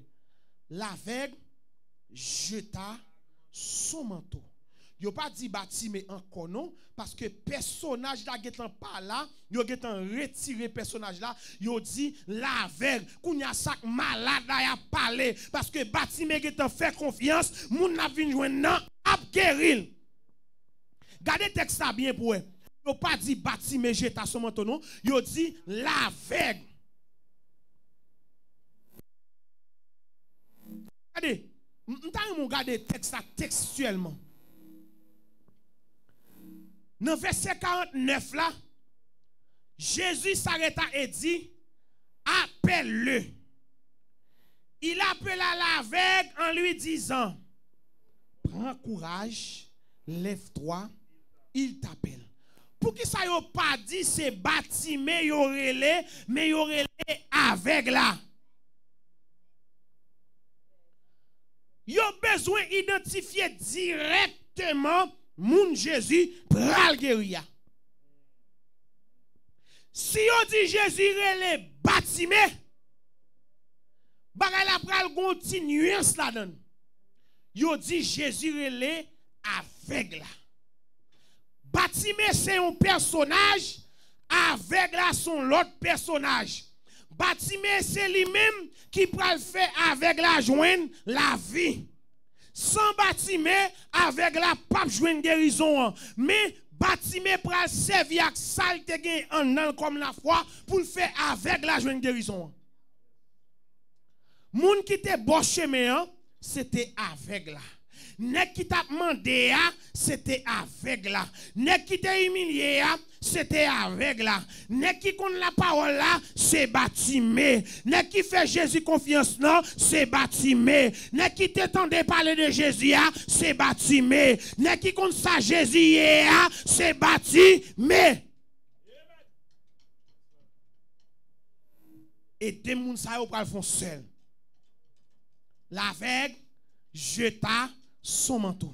L'aveugle jeta son manteau. Yo pas dit bâtiment encore non parce que personnage là getan pas là, yo getan retiré personnage là, yo dit l'aveugle, kounya sak malade là a parlé parce que bâtiment getan fait confiance, moun n'a vinn joindre nan ap guéril. Gardez texte ça bien pour eux. Yo pas dit bâtiment jeta son manteau non, yo dit l'aveugle. Regardez, m'ta regarder texte textuellement. Dans verset 49 là, Jésus s'arrêta et dit, appelle-le. Il appela l'aveugle en lui disant, prends courage, lève-toi, il t'appelle. Pour qui ça n'a pas dit c'est bâtiment yo relé, mais yo relé aveugle là. Yo besoin d'identifier directement moun Jésus pral guérir. Si on dit Jésus relé bâtiment, bagay la pral continuance la donne. Yo dit Jésus relé aveugle là. Bâtiment c'est un personnage, aveugle là son l'autre personnage. Bâtiment c'est lui-même qui pral faire avec la joindre la vie. Sans bâtiment, avec la pape joindre guérison. Mais bâtiment pral servir avec salte en comme la foi pour le faire avec la joindre guérison. Moun qui te bon chemin, c'était avec là. Nèg qui t'a demandé, c'était aveugle là. Nèg qui t'a humilié, c'était aveugle là. Nèg qui connaît la parole là, c'est Bartimée. Nèg qui fait Jésus confiance non, c'est Bartimée. Nèg qui t'entendait parler de Jésus, c'est Bartimée. Nèg qui connaît ça Jésus, c'est Bartimée. Et des gens ça yo pral font seul. L'aveugle jeta son manteau.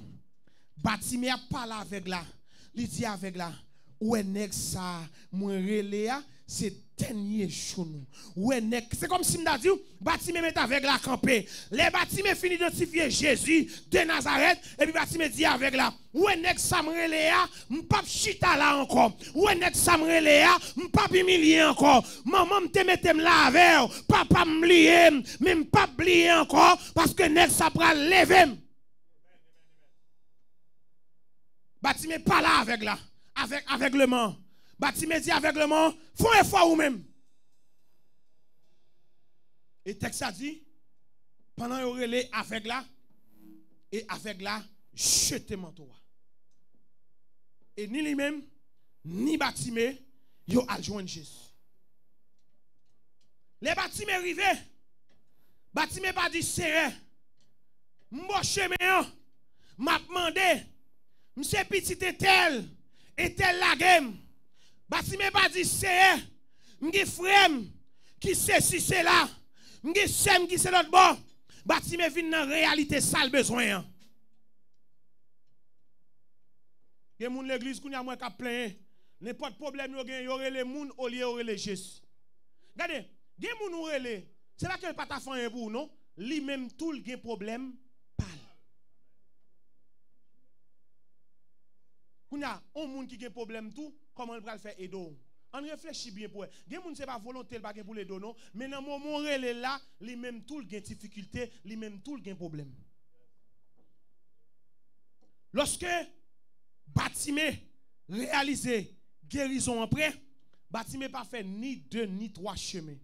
Bartimée a parlé avec là. Il dit avec là, ouais nèg ça moi relé c'est dernier jour nous. Ouais nèg c'est comme si m'a dit Bartimée met avec la camper. Les Bartimée fini d'identifier Jésus de Nazareth et puis Bartimée dit avec là, ouais nèg ça me relé m'pas chita là encore. Ouais nèg ça me relé m'pas humilier encore. Maman me mette là avec papa me lier mais m'pas oublier encore parce que nèg ça pral lever. Bartimée pas là avec là, avec aveuglement. Bartimée dit aveuglement, font effort ou même. Et texte a dit, pendant yon relé avec là, et avec là, jeté manteau. Et ni lui-même, ni Bartimée, yon a joint Jésus. Les Bartimée arrivé, Bartimée pas dit serré, m'bo chemin, m'a demandé, m'se petit tel la game. Bartimée pas dit c'est m'gi frère qui c'est si c'est là m'gi sem qui c'est l'autre bon. Bartimée vient dans réalité ça le besoin. Les moun l'église qu'on a moins qu'à plein n'importe problème yo gen yo relé moun au lieu relé Jésus. Regardez, gen moun ou relé, c'est là que pas ta fan pour non, lui même tout le gen problème parle. Qu'on a un moun qui gen problème tout, comment il va le faire aider? On réfléchit bien pour eux. Gen moun c'est pas volonté le bagage pour les non, mais dans le moment relé là, lui même tout le gen difficulté, lui même tout le gen problème. Lorsque Bartimée réalisé guérison après, Bartimée pas fait ni 2 ni 3 chemins.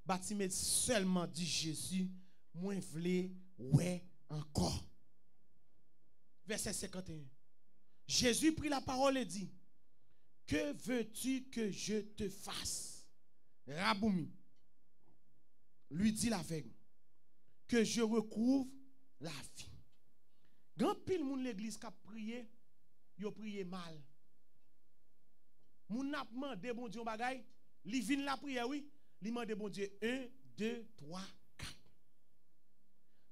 Bartimée seulement dit Jésus, moi vle ouais encore. Verset 51. Jésus prit la parole et dit, que veux-tu que je te fasse? Raboumi lui dit l'aveugle, que je recouvre la vie. Grand pile moun l'église qui a prié, yo prié mal. Moun n'a demandé bon Dieu bagay, li vinn la prière oui, li demande bon Dieu 1 2 3 4.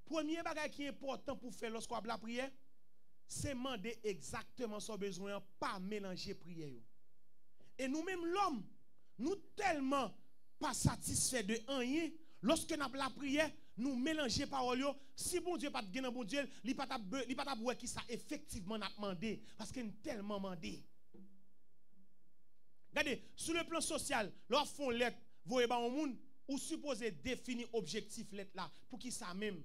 Premier bagay qui est important pour faire lorsqu'on a la prière, c'est demander exactement son besoin, pas mélanger prière. Et nous-mêmes l'homme, nous tellement pas satisfaits de rien, lorsque nous avons la prière, nous mélanger parole. Si bon Dieu pas de gain bon Dieu, il pas ta qui ça effectivement n'a demandé parce qu'il tellement demandé. Regardez, sur le plan social, leur font lettre, voyez ba au monde ou supposé définir objectif lettre là pour qui ça même.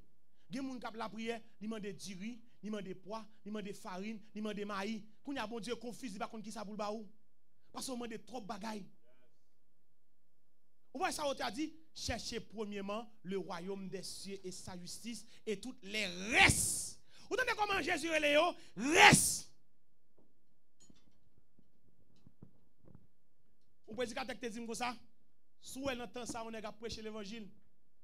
Gen moun k'ap la prière, li mande diri, li mande poids, li mande farine, li mande maïs. Quand y a bon Dieu confuse, il pas konn qui ça pour ba ou. Parce qu'on demande trop bagaille. Vous voyez ça on t'a dit, cherchez premièrement le royaume des cieux et sa justice et toutes les restes. Vous entendez comment Jésus et Léo reste. Vous pouvez dire que tu comme ça. Si elle entend ça, on a prêché l'évangile.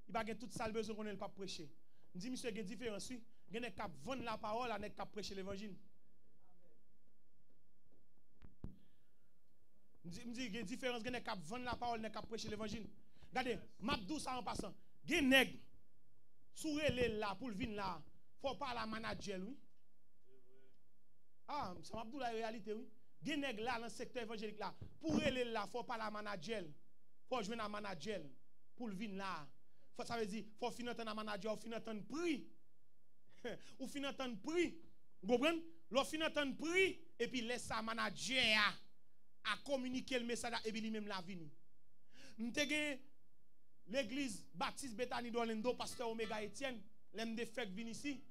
Il va tout ça besoin qu'on ne pas prêcher. Je dis monsieur, il y a une différence. Il y a qui vendre la parole, il y a qui prêcher l'évangile. Je dis il y a une différence. Il y a qui vendre la parole, il y a qui prêcher l'évangile. Regardez, m'abdou ça en passant. Il y a nèg sourélé là pour venir là. Faut pas la manager oui. Ah, ça m'abdou la réalité oui. Il y a nèg là dans le secteur évangélique là. Pour aller là, faut pas la manager. Faut jouer un manager pour venir là. Ça veut dire faut finir un manager ou finir un prix. Ou finir un prix. Vous comprenez? L'on finir un prix et puis laisse ça manager à communiquer le message et puis lui-même la vie. M'te l'église Baptiste Bethany d'Orlando, pasteur Omega Etienne, l'aime de fait venir ici,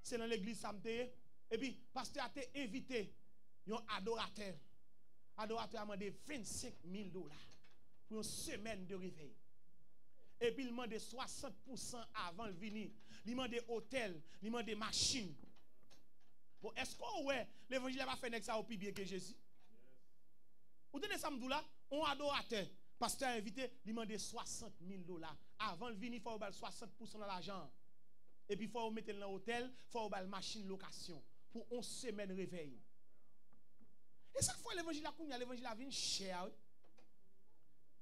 c'est dans l'église Samté et puis pasteur a été invité un adorateur. Adorateur a demandé $25,000 pour une semaine de réveil. Et puis il demande 60% avant le venir. Il demande hôtel, il demande machine. Bon, est-ce qu'on ouais, l'évangile va faire ça au plus bien que Jésus? Vous tenez ça là, on adorateur. Pasteur invité, il demande $60,000. Avant de venir, il faut 60% de l'argent. Et puis il faut mettre dans l'hôtel, il faut une machine de location pour 11 semaines réveil. Et chaque fois l'évangile a l'évangile a venu cher.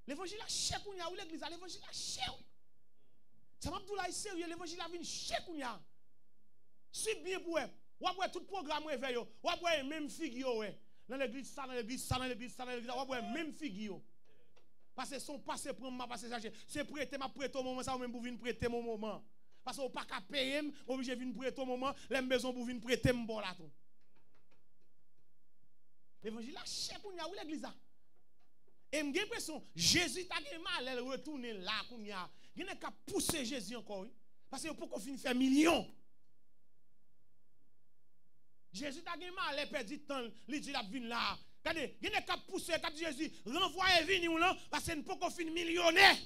L'évangile a cher ou l'église a l'évangile a cher. Ça m'a dit là sérieux, l'évangile a venu cher ou si bien pour eux. Ou après tout programme réveil, ou après même figure dans l'église ça dans l'église ça dans l'église ça dans l'église, ou après même figure. Parce que son passé pour m'a passé ça, c'est prêter m'a prêter au moment ça ou même pour venir prêter mon moment. Parce qu'on pas qu'à payer, obligé venir prêter au moment, les maisons pour venir prêter mon bon là tout. L'évangile a cher pour nous l'église là. Et j'ai l'impression Jésus t'a gagné mal elle retourner là pour nous. Il n'a qu'à pousser Jésus encore parce que pour qu'on finisse faire millions. Jésus t'a gagné mal elle perd du temps, il dit la vinn là. Regardez, il n'a qu'à pousser quand Jésus renvoie venir là parce que pour qu'on finisse millionnaire.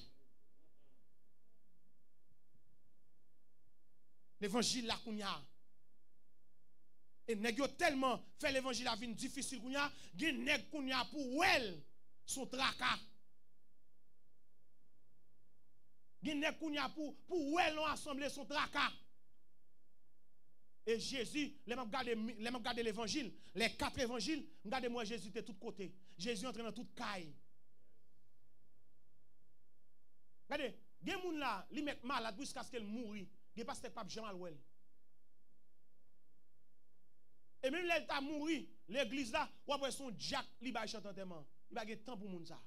L'évangile là qu'on y a. Et nèg yo tellement fait l'évangile la vie difficile qu'on y a, gen nèg qu'on y a pour elle son tracas. Gen nèg qu'on y a pour elle on assemblé son tracas. Et Jésus, les m'a regarder l'évangile, les 4 évangiles, regardez moi Jésus de tous côtés. Jésus entre dans toute caille. Regardez, gen moun là, li met malade jusqu'à ce qu'elle mourit. Gen pasteur pape Jean Malouel. Et même là, il a mouru, l'église là, ou après son Jack, il va chanter tellement. Il va avoir temps pour moun ça.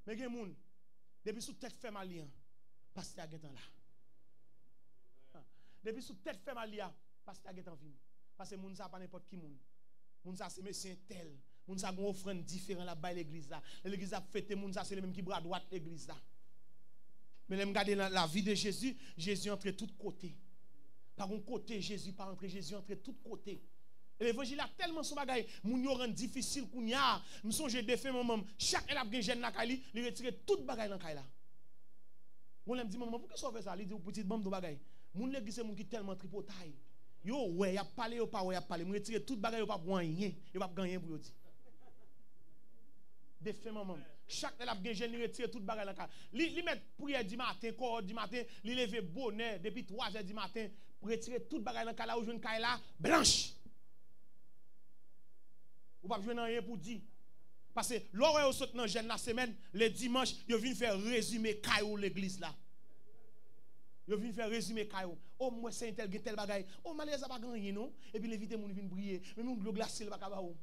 Mais il y a des gens, depuis sous tête fait mal, pasteur a temps là. Depuis sous tête fait mal, pasteur a temps venu. Parce que moun ça pas n'importe qui moun. Moun ça c'est monsieur tel. Moun ça gon offrande différent là bas l'église là. L'église a fêté moun ça c'est le même qui bras droite l'église là. Mais là me regarder la vie de Jésus, Jésus entre tous côtés. Par un côté, Jésus par entre Jésus entre tous côtés. Et l'évangile a tellement son bagay, moun yo rend difficile qu'on y a. Me songe défait maman, chaque elle a gen jeune na kali, li retire tout bagay dans kay là. On l'aime dit maman, pourquoi ça fait ça? Il dit petite bande de bagay. Moun l'église moun qui tellement tripotaille. Yo ouais, y a parlé yo pas ouais, y a parlé, me retire tout bagay yo pas pour rien, yo pas gagner pour yo dit. Défait maman. Chaque elle a gen jeune li retire tout bagay dans kay. Li met prière du matin, corps du matin, li lever bonheur depuis 3h du matin. Pour retirer toute bagaille dans le cas là où je ne caille là blanche. Ou pas jouer dans rien pour dire. Parce que l'horaire au saute dans jeune la semaine, le dimanche, yo vinn faire résumé caillou l'église là. Yo vinn faire résumé caillou. Oh moi c'est tel bagaille. Oh malaise a pas gagné non et puis l'invité moun vinn briller. Mais moun glou glacé pas ka ou.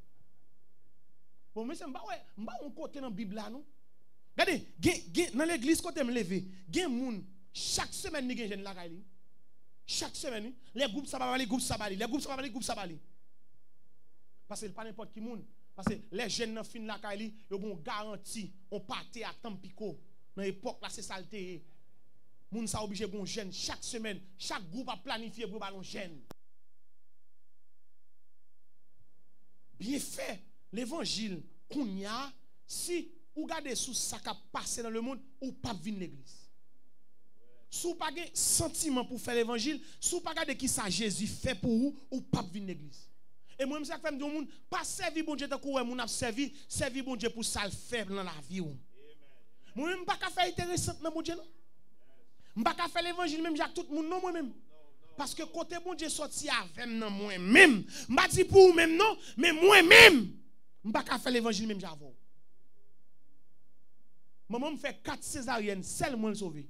Bon mais c'est m'ba on côté dans Bible là non. Regardez, dans l'église côté me lever, gen moun chaque semaine ni gen jeune la caille. Chaque semaine, les groupes sabali, les groupes sabali, les groupes sabali, les groupes sabali. Parce que pas n'importe qui moun. Parce que les jeunes dans fin la kali, ils ont garantie, on partait à Tampico. Dans l'époque là c'est saleté. Moun ça obligé gon jeune chaque semaine, chaque groupe a planifié pour ballon jeune. Bien fait, l'évangile kounya si ou regardez sous ça qui a passé dans le monde ou pas venir l'église. Sous pas de sentiment pour faire l'évangile, sous pas de qui ça Jésus fait pour vous ou pas venir l'église. Et moi, je me dis, monde pas servir bon Dieu tant qu'on mon a servi bon Dieu pour ça le faire dans la vie. Moi même pas faire intéressant dans bon Dieu non. Je pas faire l'évangile même avec tout le monde non moi même. Parce que côté bon Dieu sorti avec moi même. Je pas dit pour vous même non, mais moi même je pas faire l'évangile même j'avou. Maman me fait 4 césariennes, seulement le sauver.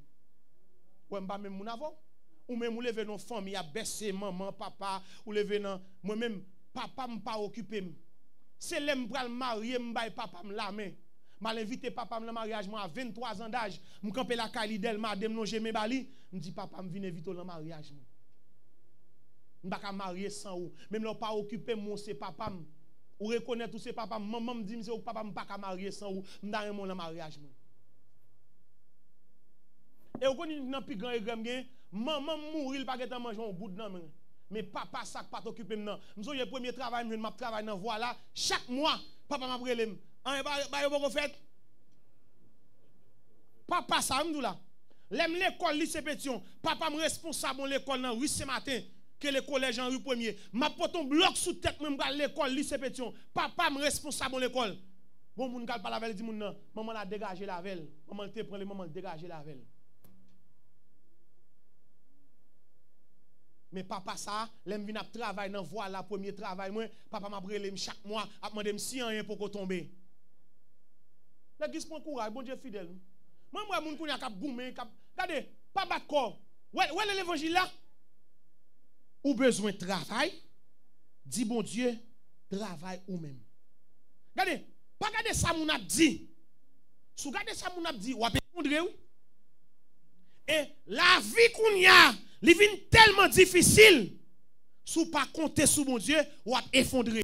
Ou m'pa même mon avant ou même ou lever dans famille a baisser maman papa ou lever dans moi même papa m'pa occupé c'est l'aime pral marier m'bay papa m'la main mal invité papa m'le mariage moi à 23 ans d'âge m'camper la calidel madame non j'aime bali m'di papa m'vinn inviter dans mariage m'pa ka marier sans ou même là pas occupé mon c'est papa ou reconnaître tout c'est papa maman me dit c'est papa m'pa ka marier sans ou m'da mon mariage moi. Et vous connaissez dans plus grand exemple maman mourir il pas qu'à manger un bout de nan mais papa ça pas t'occuper maintenant m'so le premier travail je m'a travailler dans voilà chaque mois papa m'a brûlé en ba yo fait papa ça m'dou là l'aime l'école lycée Pétion papa me responsable l'école dans rue ce matin que le collège en rue premier. M'a porté un bloc sous tête même à l'école lycée Pétion. Papa me responsable de l'école. Bon moun kal pas la veille dit moun nan, maman a dégagé la veille. Maman te prend le maman dégager la veille. Mais papa ça, l'aime vinn travail dans voie la premier travail moi, papa m'a brûlé chaque mois, a demandé si rien pour tomber. La gis prend courage, bon Dieu fidèle. Moi moun kounya k'ap goumen, k'ap regardez, pas battre corps. Ouais l'évangile là. Ou besoin de travail, dis bon Dieu, travaille ou même. Regardez, pas regarder ça moun a dit. Si vous regardez ça moun a dit, ou a effondrer oui. Et la vie qu'on y a, li vin tellement difficile, si pas compter sur mon Dieu, ou a effondrer.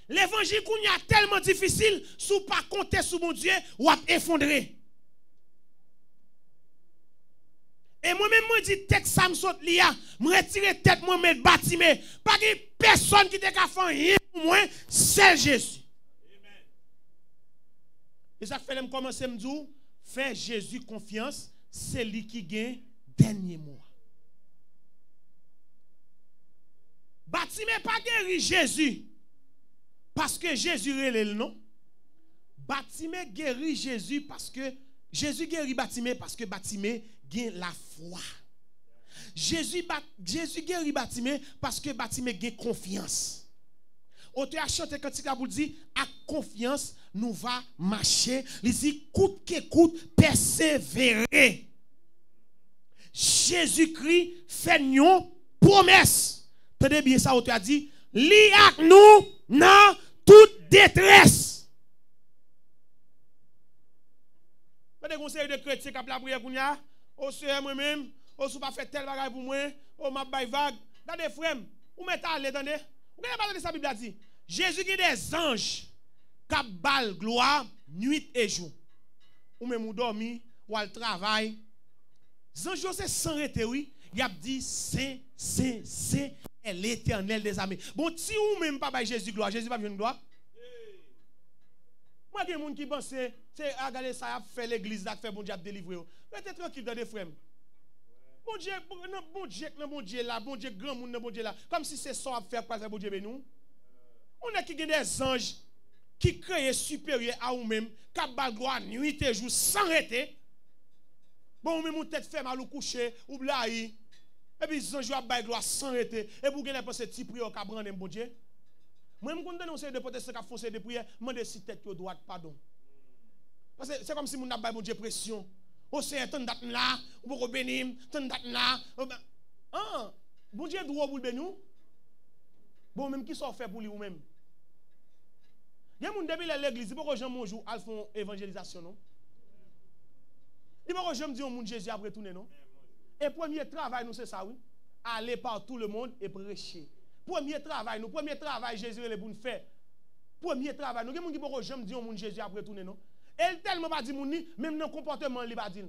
L'évangile qu'on y a tellement difficile, si pas compter sur mon Dieu, ou a effondrer. Et moi-même, moi dis texte ça me saute lia, me retirer tête moi mettre bâtiment. Pas que personne qui te ka faire rien pour moi, c'est Jésus. Amen. Et ça fait me commencer me dire, faire Jésus confiance, c'est lui qui gagne dernier mot. Bâtiment pas guéri Jésus parce que Jésus relève le nom. Bâtiment guéri Jésus parce que Jésus guérit bâtiment parce que bâtiment gagne la foi. Jésus guérit bâtiment parce que bâtiment gagne confiance. Auteur a chanté quand il a dit à confiance nous va marcher. Il dit coûte que coûte persévérer. Jésus-Christ fait une promesse. Tenez bien ça, auteur a dit li ak nous dans toute détresse. Pas de conseil de chrétien qui a la prière pour nous. Oh Seigneur moi-même, oh sou pas fait tel bagage pour moi, oh m'a bay vague. Regardez frère, ou mettez à l'attendez. Vous connaissez pas de sa Bible a dit. Jésus qui des anges qui bal gloire nuit et jour. Ou même ou dormi, ou al travail. Anges c'est sans arrêter oui, il a dit saint est l'Éternel des armées. Bon si ou même pas bay Jésus gloire, Jésus pas venir gloire. Moi il y a des gens qui pensent c'est regarder ça a fait l'église là fait bon Dieu a délivrer. Restez tranquille dans des frères. Bon Dieu là, bon Dieu grand monde bon Dieu là. Comme si c'est ça à faire quoi bon Dieu nous. On a qui des anges qui créent supérieur à nous-mêmes, qui bal gloire nuit et jour sans arrêter. Bon même tête fait mal ou coucher ou blaï. Et puis les anges a bal gloire sans arrêter et pour gagner penser petit prière qu'a prendre bon Dieu. Moi même quand dénoncer de protester qu'a foncer de prière, demander si tête yo droite pardon. Parce que c'est comme si mon n'a pas bon Dieu pression. Oh c'est tant date là, ou pour bénir, tant date là. Ah, bon Dieu droit pour bénir. Bon même qui sont fait pour lui ou même. Il y a moun depuis l'église, il faut que j'aime mon jour à font évangélisation non. Il faut que j'aime dire au monde Jésus après tourner non. Et premier travail nous c'est ça oui, aller par tout le monde et prêcher. Premier travail Jésus est pour nous faire. Premier travail nous, il y a moun qui faut que j'aime dire au monde Jésus après tourner non. Elle tellement pas dit moun ni même dans comportement li pas dit.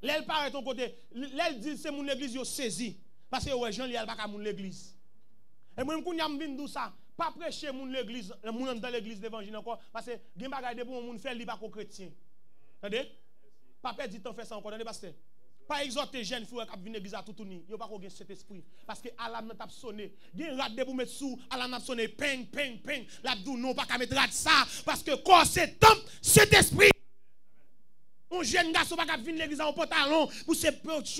L'elle paraît ton côté, l'elle dit c'est mon église yo saisi parce que ouais Jean li elle pas ka moun l'église. Et moi m'kounya m'vinn dou ça, pas prêcher moun l'église, moun dans l'église d'évangile encore parce que gen bagay de pour moun faire li pas ko chrétien. Entendez? Pas perdre du temps faire ça encore dans pasteur. Pas exhorter jeune frère qui vinn l'église à tout tourner, yo pas ko gen cet esprit parce que alarme n'a t'a sonné. Gen rad de pour mettre sous, alarme n'a sonné ping ping ping, la dou non pas ka mettre rad ça parce que quand c'est temple cet esprit. Un jeune garçon pas venir l'église en pantalon pour se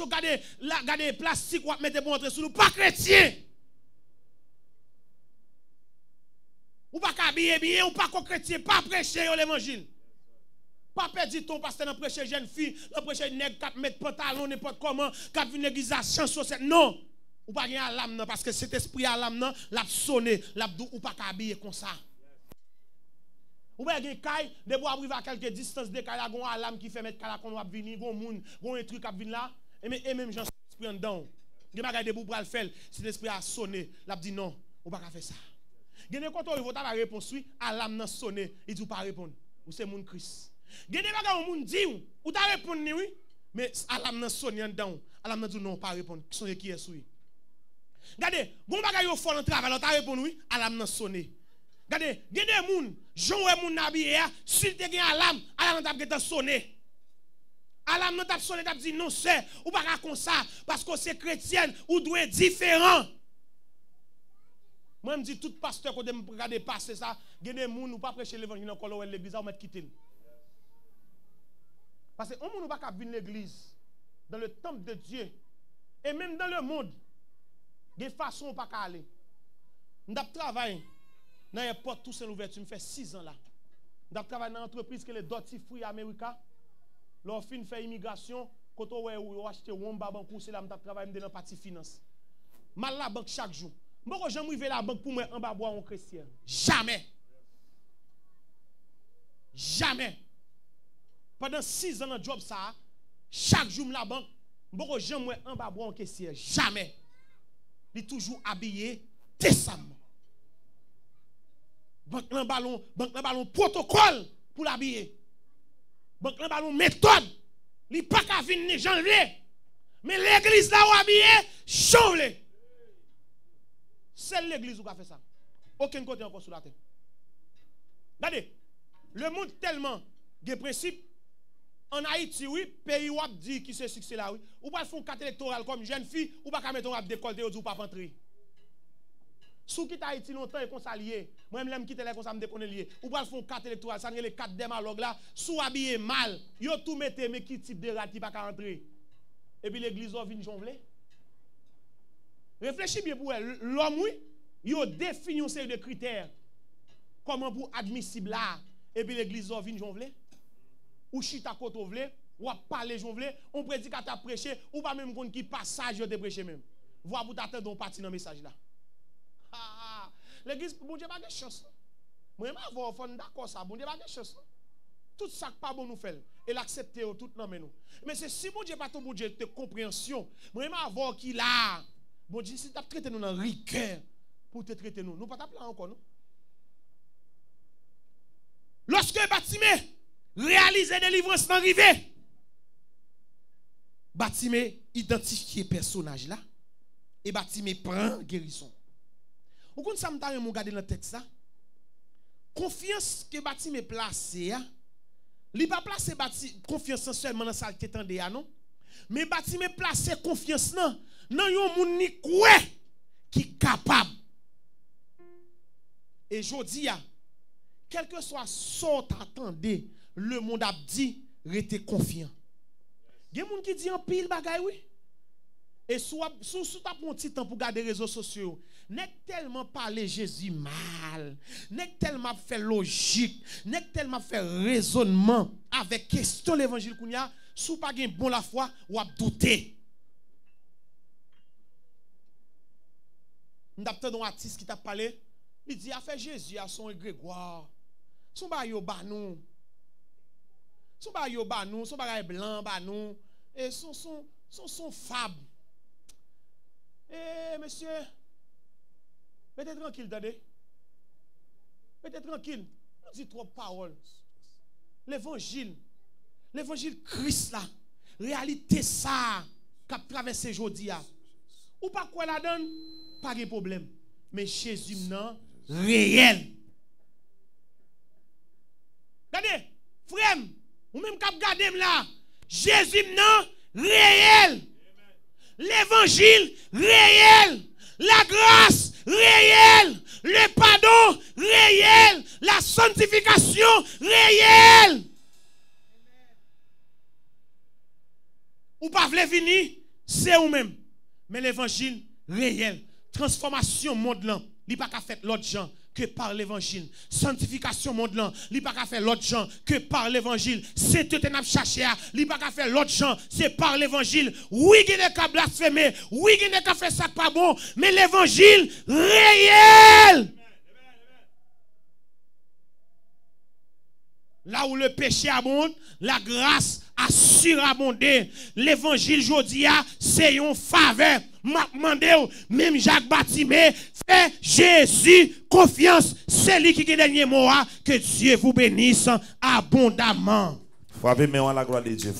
garder plastique ou mettre pour entrer sous nous pas chrétien. Ou pas habiller bien ou pas chrétien, pas prêcher l'évangile. Pas perdre ton pasteur dans prêcher jeune fille, dans prêcher nèg qui mettre pantalon n'importe comment, qui venir l'église à chanson non. Ou pas rien à l'âme parce que cet esprit à l'âme l'a sonné, l'a ou pas habiller comme ça. Ou bien gen kay de pour arriver à quelques distances de kay la gon alarme qui fait mettre kala kon va venir gon moun gon un truc a venir là et même Jean esprit en dedans gen bagay de pour le faire cet esprit a sonné l'a dit non ou pas faire ça gen quand on va ta réponse oui alarme nan sonné il dit pas répondre ou c'est moun Christ gen bagay moun dit ou ta répondre ni oui mais alarme nan sonné en dedans alarme nan dit non pas répondre sonné qui est oui regardez gon bagay yo fort en travail ta répondre oui alarme nan sonné. Regardez, il y a des gens, Jean ou moun habillé, s'il te gen alarme t'a sonné. Alam nan tap sonné tap dit non c'est ou pas comme ça parce que c'est chrétienne ou doit être différent. Moi, je dis tout pasteur quand me regarder passer ça, il y a des gens qui ne pas prêcher l'évangile encore l'église, on va quitter. Parce que on ne peut pas venir l'église dans le temple de Dieu et même dans le monde, de façon pas aller. On a travaillé dans les portes tout seul ouverture, me fait 6 ans là. On a travaillé dans l'entreprise que les Dirty Free America. Leur fin fait immigration, quand on a acheté Womba Bank, c'est là que je travaille dans la partie finance. Mal la banque chaque jour. Je ne vais jamais la banque pour moi en bas boire un chrétien. Jamais. Jamais. Pendant 6 ans dans le job, ça, chaque jour, la banque, je ne vais jamais en bas boire un chrétien. Jamais. Il est toujours habillé décemment. Banque dans ballon protocole pour l'habiller. Banque dans ballon méthode. Il n'est pas qu'à venir janvier. Mais l'église là où habillé, change. C'est l'église qui a fait ça. Aucun côté encore sur la terre. Regardez, le monde tellement de principes. En Haïti, oui, pays où dit qui se succès là, oui. Ou pas faire un carte électorale comme jeune fille, ou pas mettre un décolleté ou pas rentrer. Sous qui Haïti longtemps et qu'on s'allié. Moi-même, quitte les qu'on ça me déconne lié. Ou pas faire un carte électorale, ça les 4 démalogues là, sous habillé mal. Yo tout mette, mais qui type de rat qui pas rentrer. Et puis l'église vient jonvler. Réfléchis bien pour elle. L'homme, oui, il a défini un série de critères. Comment pour admissible là. Et puis l'église vient jonvler. Ou chita koto vle, ou a parler jonvler, on prédicateur prêcher, ou pas même qu'on qui passage de prêcher même. Voir pour t'attendre un parti dans message là. L'église, bon Dieu pas de chance. Moi, je vais avoir d'accord ça, bon Dieu pas de chance. Tout ça pas bon nous faire. Et l'accepter tout non mais nous. Mais c'est si bon Dieu pas ton bon Dieu de compréhension. Moi, je vais avoir qui là. Bon Dieu, si tu as traité nous dans rigueur pour te traiter nous, nous pas t'appeler encore nous. Lorsque Batimé réaliser délivrance dans arrivé. Batimé identifier personnage là et Batimé prend guérison. Ou quand ça me t'a regarder dans le texte ça. Confiance que Batimé placé a, il pas placé confiance seulement dans ça qui tendait non. Mais Batimé placé confiance dans yon moun ni koué qui capable. Et jodi a quel que soit ce t'attendez le monde a dit, restez confiant. Il y a des gens qui disent en pile bagay, oui. Et sous ta prend petit temps pour garder les réseaux sociaux, n'est tellement parler Jésus mal, n'est tellement fait logique, n'est tellement fait raisonnement avec question l'évangile qu'on y a, sous pas gen bon la foi ou a douter. Nous avons un artiste qui t'a parlé, il dit a fait Jésus à son Grégoire. Son ba yo ba nou. Son ba yo ba nou, son bagay blanc ba nou, et son fab. Eh monsieur, mettez tranquille, dadé. Mettez tranquille. On dit trop paroles. L'évangile Christ là, réalité ça, qu'a traversé aujourd'hui. Ou pas quoi la donne, pas de problème. Mais Jésus non réel. Regardez, frère. Ou même cap gardem là, Jésus non réel. L'évangile réel. La grâce réelle. Le pardon réel. La sanctification réelle. Ou pas vle venir, c'est ou même. Mais l'évangile réel. Transformation monde là, li pas qu'à faire l'autre gens que par l'évangile. Sanctification monde là, li pas qu'à faire l'autre gens que par l'évangile. C'est tout un chercher, li pas qu'à faire l'autre gens, c'est par l'évangile. Oui, il y a qu'à blasphémer, oui, il y a qu'à faire ça pas bon, mais l'évangile réel. Là où le péché abonde, la grâce a surabondé. L'évangile aujourd'hui, c'est une faveur. Même Jacques Batimé, fait Jésus confiance. C'est lui qui est le dernier mot. Que Dieu vous bénisse abondamment. Frappez-moi la gloire de Dieu.